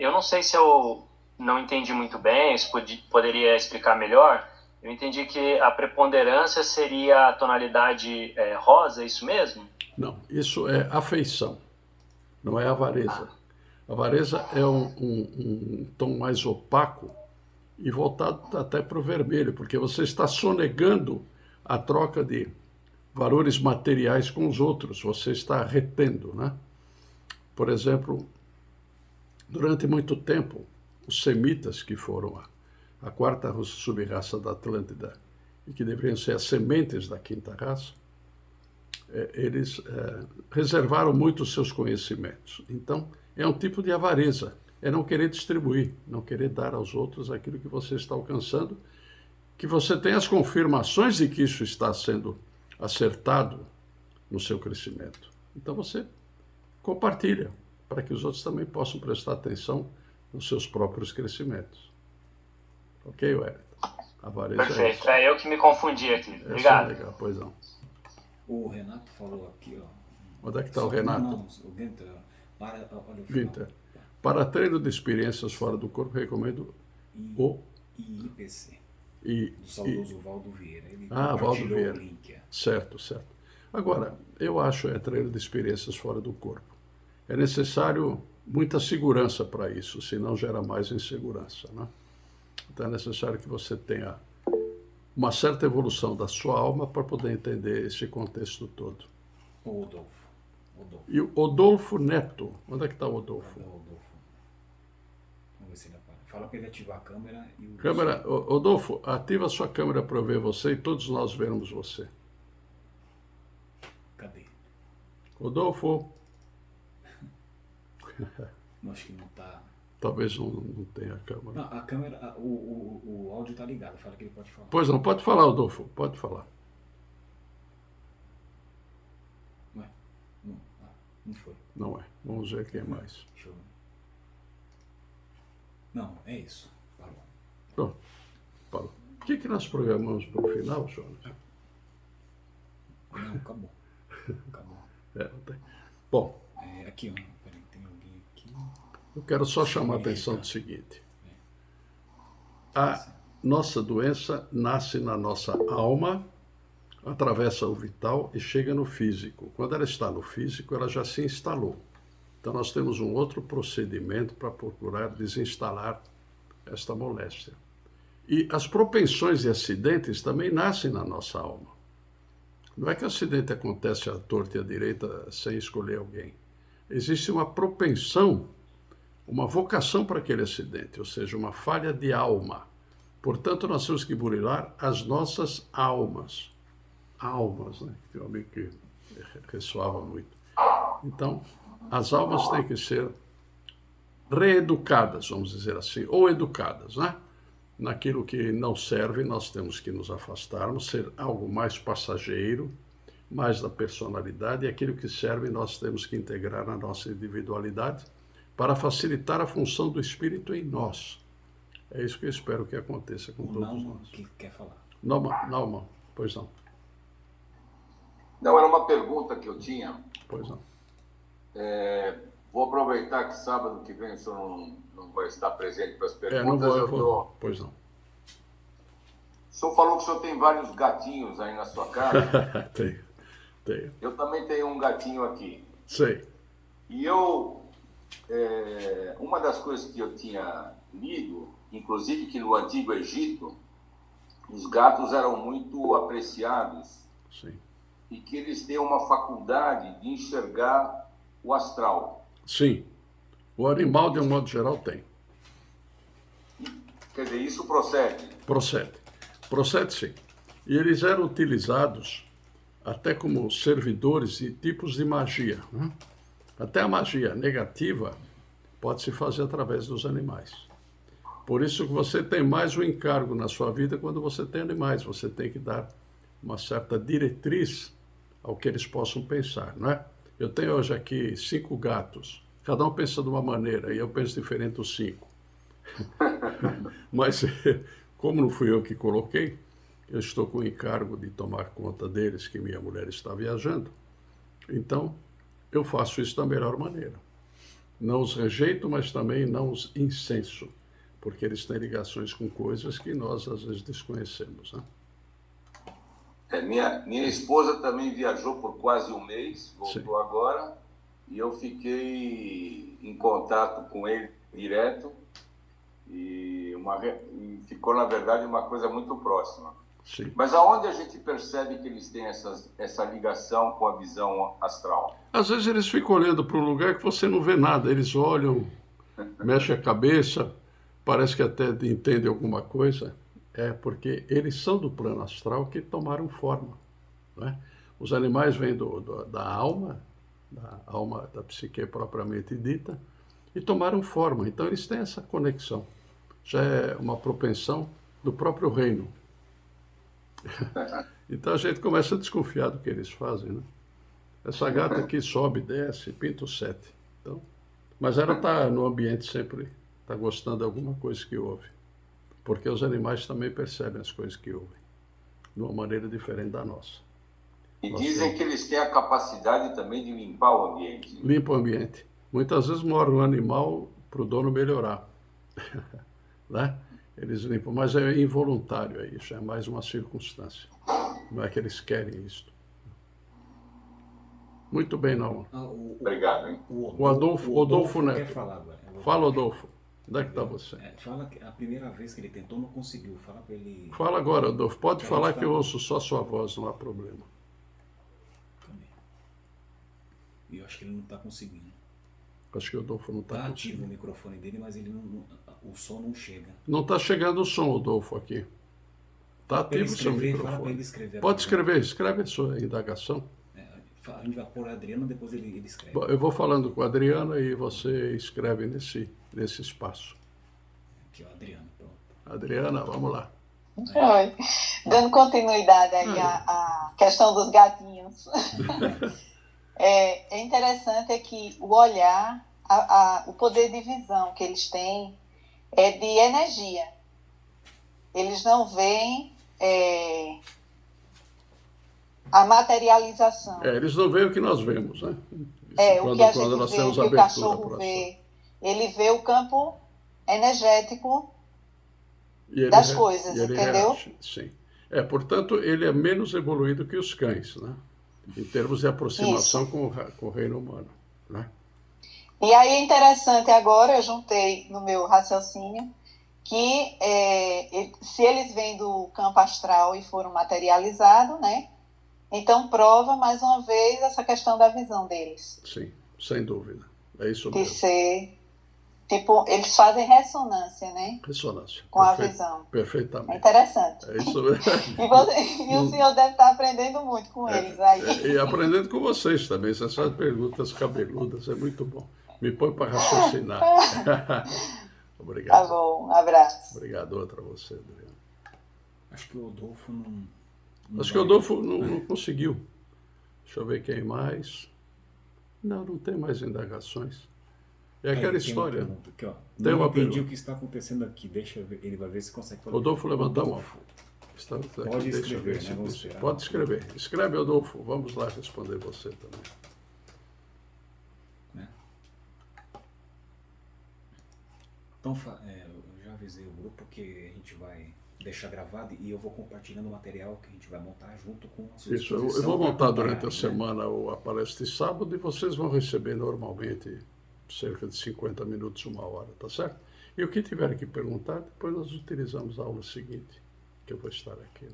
eu não sei se eu não entendi muito bem, se poderia explicar melhor. Eu entendi que a preponderância seria a tonalidade rosa, é isso mesmo? Não, isso é afeição, não é avareza. Avareza é um tom mais opaco e voltado até para o vermelho, porque você está sonegando a troca de valores materiais com os outros, você está retendo, né? Por exemplo, durante muito tempo, os semitas, que foram a quarta sub-raça da Atlântida e que deveriam ser as sementes da quinta raça, eles reservaram muito os seus conhecimentos. Então, é um tipo de avareza, é não querer distribuir, não querer dar aos outros aquilo que você está alcançando, que você tem as confirmações de que isso está sendo acertado no seu crescimento. Então você compartilha, para que os outros também possam prestar atenção nos seus próprios crescimentos. Ok, Wellington? Avareza. Perfeito. Eu que me confundi aqui. Obrigado. Legal, pois não. O Renato falou aqui, ó. Onde é que está o Renato? Não, o Ginter. Olha o Ginter. Para treino de experiências fora do corpo, recomendo o IPC. Do saudoso Valdo Vieira. Ele Valdo Vieira. O link. Certo. Agora, eu acho treino de experiências fora do corpo. é necessário muita segurança para isso, senão gera mais insegurança, né? Então é necessário que você tenha uma certa evolução da sua alma para poder entender esse contexto todo. O Rodolfo. E o Odolfo Neto, onde é que está o Odolfo? Cadê o Rodolfo? Vamos ver se ele aparece. Fala para ele ativar a câmera e o... Câmera, Odolfo, ativa a sua câmera para eu ver você e todos nós vermos você. Cadê? Rodolfo, Não, acho que não tá... talvez não tenha câmera. Não, a câmera, o áudio tá ligado, fala que ele pode falar. Pois não, pode falar, Odolfo, pode falar. Ué, não foi. Não é, vamos ver quem mais. Deixa eu ver. Não, é isso. Parou. Pronto, parou. O que nós programamos para o final, Jonas? Não, acabou. Acabou. É, não tem. Bom, É, aqui, ó. Peraí, tem alguém aqui. eu quero só chamar a atenção do seguinte. A nossa doença nasce na nossa alma, atravessa o vital e chega no físico. Quando ela está no físico, ela já se instalou. Então nós temos um outro procedimento para procurar desinstalar esta moléstia. E as propensões de acidentes também nascem na nossa alma. Não é que o acidente acontece à torta e à direita sem escolher alguém. Existe uma propensão, uma vocação para aquele acidente, ou seja, uma falha de alma. Portanto, nós temos que burilar as nossas almas. Almas, né? Tem um amigo que ressoava muito. Então, as almas têm que ser reeducadas, vamos dizer assim, ou educadas, né? Naquilo que não serve, nós temos que nos afastarmos, ser algo mais passageiro, mais da personalidade, e aquilo que serve nós temos que integrar na nossa individualidade para facilitar a função do espírito em nós. É isso que eu espero que aconteça com todos Nauman nós. que quer falar. Nauman, pois não. Não, era uma pergunta que eu tinha. Pois não. Vou aproveitar que sábado que vem o senhor não vai estar presente para as perguntas. Não vou, eu vou. Pois não. O senhor falou que o senhor tem vários gatinhos aí na sua casa. Tenho. Eu também tenho um gatinho aqui. Sei. E uma das coisas que eu tinha lido, inclusive que no Antigo Egito, os gatos eram muito apreciados. Sim. E que eles têm uma faculdade de enxergar o astral. Sim. O animal, de um modo geral, tem. Quer dizer, isso procede? Procede sim. E eles eram utilizados até como servidores de tipos de magia, né? Até a magia negativa pode se fazer através dos animais. Por isso que você tem mais um encargo na sua vida quando você tem animais. Você tem que dar uma certa diretriz ao que eles possam pensar, não é? Eu tenho hoje aqui 5 gatos. Cada um pensa de uma maneira e eu penso diferente dos 5. Mas, como não fui eu que coloquei, eu estou com o encargo de tomar conta deles, que minha mulher está viajando. Então, eu faço isso da melhor maneira. Não os rejeito, mas também não os incenso, porque eles têm ligações com coisas que nós, às vezes, desconhecemos, né? Minha esposa também viajou por quase um mês, voltou Sim. agora, e eu fiquei em contato com ele direto, e ficou, na verdade, uma coisa muito próxima. Sim. Mas aonde a gente percebe que eles têm essa ligação com a visão astral? Às vezes eles ficam olhando para um lugar que você não vê nada. Eles olham, mexem a cabeça, parece que até entendem alguma coisa. É porque eles são do plano astral que tomaram forma, né? Os animais vêm da alma da psique propriamente dita, e tomaram forma. Então eles têm essa conexão. Já é uma propensão do próprio reino. Então a gente começa a desconfiar do que eles fazem, né? Essa gata aqui sobe, desce, pinta o 7. Então, mas ela está no ambiente sempre, está gostando de alguma coisa que ouve. Porque os animais também percebem as coisas que ouvem, de uma maneira diferente da nossa. E dizem que eles têm a capacidade também de limpar o ambiente. Limpa o ambiente. Muitas vezes mora um animal para o dono melhorar. Né? Eles limpam, mas é involuntário isso, é mais uma circunstância. Não é que eles querem isto. Muito bem, Nauman. Obrigado, hein? O Adolfo quer Neto. falar agora. Fala, Adolfo. Onde é que está você? Fala que a primeira vez que ele tentou não conseguiu. Fala para ele. Fala agora, Adolfo. Pode Que a falar gente que eu tá- ouço só sua voz, não há problema. Também. E eu acho que ele não está conseguindo. Acho que o Adolfo não está Tá ativo o conseguindo. microfone dele, mas ele o som não chega. Não está chegando o som, Adolfo, aqui. Está Pra ele ativo o seu escrever, fala para microfone. ele escrever. Pode escrever, escreve a sua indagação. A gente vai pôr a Adriana, depois ele escreve. Bom, eu vou falando com a Adriana e você escreve nesse espaço. Aqui, ó, Adriana, pronto. Adriana, vamos lá. Oi. Dando continuidade aí à questão dos gatinhos. É interessante que o olhar, o poder de visão que eles têm é de energia. Eles não veem a materialização. Eles não veem o que nós vemos, né? O que a gente nós vê, temos o que o abertura cachorro para vê. Ele vê o campo energético E ele das coisas, e ele entendeu? reage, sim. Portanto, ele é menos evoluído que os cães, né? Em termos de aproximação com o reino humano, né? E aí é interessante agora, eu juntei no meu raciocínio, que se eles vêm do campo astral e foram materializados, né? Então prova mais uma vez essa questão da visão deles. Sim, sem dúvida. É isso De mesmo. ser, tipo, eles fazem ressonância, né? Ressonância. Com a visão. É Perfeitamente. interessante. É isso mesmo. E o senhor deve estar aprendendo muito com eles aí. E aprendendo com vocês também, essas perguntas cabeludas, é muito bom. Me põe para raciocinar. Obrigado. Tá bom, um abraço. Obrigado, outra a você, Adriano. Acho que o Adolfo não Acho que o Adolfo não conseguiu. Deixa eu ver quem mais. Não tem mais indagações. É aquela história. Aqui, ó. Tem Não uma entendi pergunta. o que está acontecendo aqui. Deixa eu ver, ele vai ver se consegue fazer. Rodolfo, levanta a mão. Adolfo, Pode escrever, né? Vamos esperar. Pode escrever. Escreve, Adolfo. Vamos lá responder você também. Né? Então, eu já avisei o grupo que a gente vai deixar gravado e eu vou compartilhando o material que a gente vai montar junto com a sua Isso, eu exposição vou pra montar acompanhar, durante a né? semana a palestra de sábado e vocês vão receber normalmente cerca de 50 minutos, 1 hora, tá certo? E o que tiver que perguntar, depois nós utilizamos a aula seguinte, que eu vou estar aqui. Né?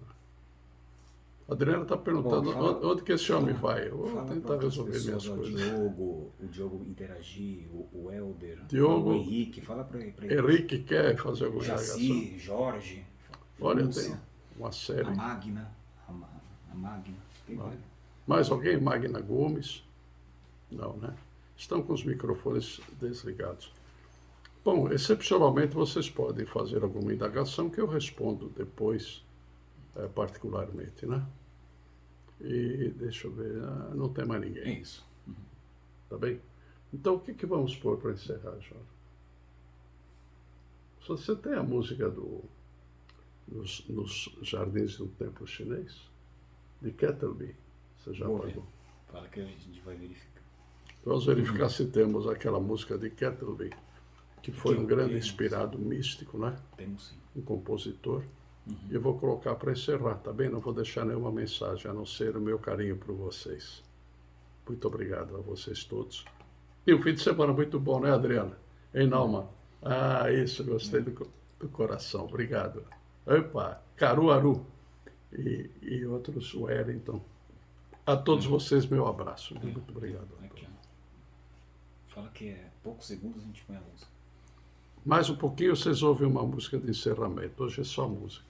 A Adriana está perguntando onde que esse homem vai. Eu vou tentar resolver minhas coisas. O Diogo interagir, o Helder, Diogo, o Henrique, fala para ele. Henrique quer fazer alguma indagação? Jaci, Jorge, Olha, Lúcia, tem uma série. a Magna, tem vários. Mais alguém? Magna Gomes? Não, né? Estão com os microfones desligados. Bom, excepcionalmente vocês podem fazer alguma indagação que eu respondo depois, particularmente, né? E deixa eu ver, não tem mais É ninguém. isso. Tá bem? Então o que vamos pôr para encerrar, Jorge? Se você tem a música nos jardins do templo chinês, de Kettleby, você já Vou ver. pagou? Fala que a gente vai verificar. Vamos verificar se temos aquela música de Kettleby, que foi um grande Temos. inspirado místico, né? Temos sim. Um compositor. E eu vou colocar para encerrar, tá bem? Não vou deixar nenhuma mensagem, a não ser o meu carinho por vocês. Muito obrigado a vocês todos. E um fim de semana muito bom, né, Adriana? Hein, Nauman? Isso, gostei do coração. Obrigado. Opa, Caruaru e outros, Wellington. A todos vocês, meu abraço. Muito obrigado. Aqui, ó. Fala que é poucos segundos a gente põe a música. Mais um pouquinho vocês ouvem uma música de encerramento. Hoje é só música.